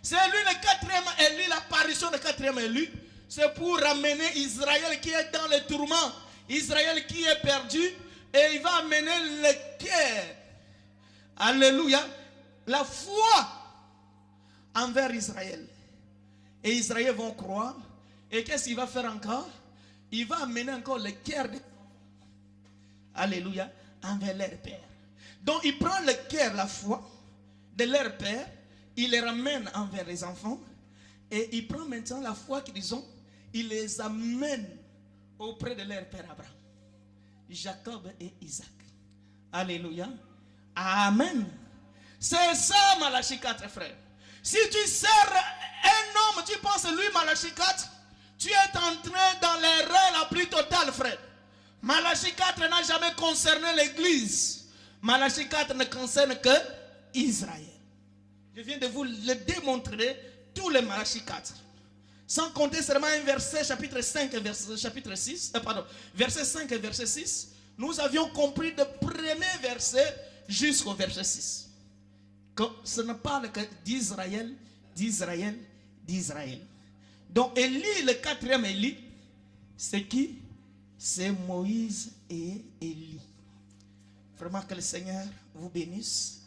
Speaker 1: C'est lui le quatrième Élie, l'apparition de quatrième Élie. C'est pour ramener Israël qui est dans les tourments. Israël qui est perdu. Et il va amener le cœur. Alléluia. la foi envers Israël. Et Israël vont croire. Et qu'est-ce qu'il va faire encore? Il va amener encore le cœur de... Alléluia. Envers leur père. Donc il prend le cœur, la foi de leur père. Il les ramène envers les enfants. Et il prend maintenant la foi qu'ils ont. Il les amène auprès de leur père Abraham, Jacob et Isaac. Alléluia. Amen. C'est ça Malachie 4, frère. Si tu sers un homme, tu penses lui Malachie 4, tu es entré dans l'erreur la plus totale, frère. Malachie 4 n'a jamais concerné l'église. Malachie 4 ne concerne que Israël. Je viens de vous le démontrer, tous les Malachie 4. Sans compter seulement un verset, chapitre 5 et chapitre 6, verset 5 et verset 6. Nous avions compris le premier verset jusqu'au verset 6. Que ce ne parle que d'Israël, d'Israël, d'Israël. Donc Élie, le quatrième Élie, c'est qui? C'est Moïse et Élie. Vraiment que le Seigneur vous bénisse.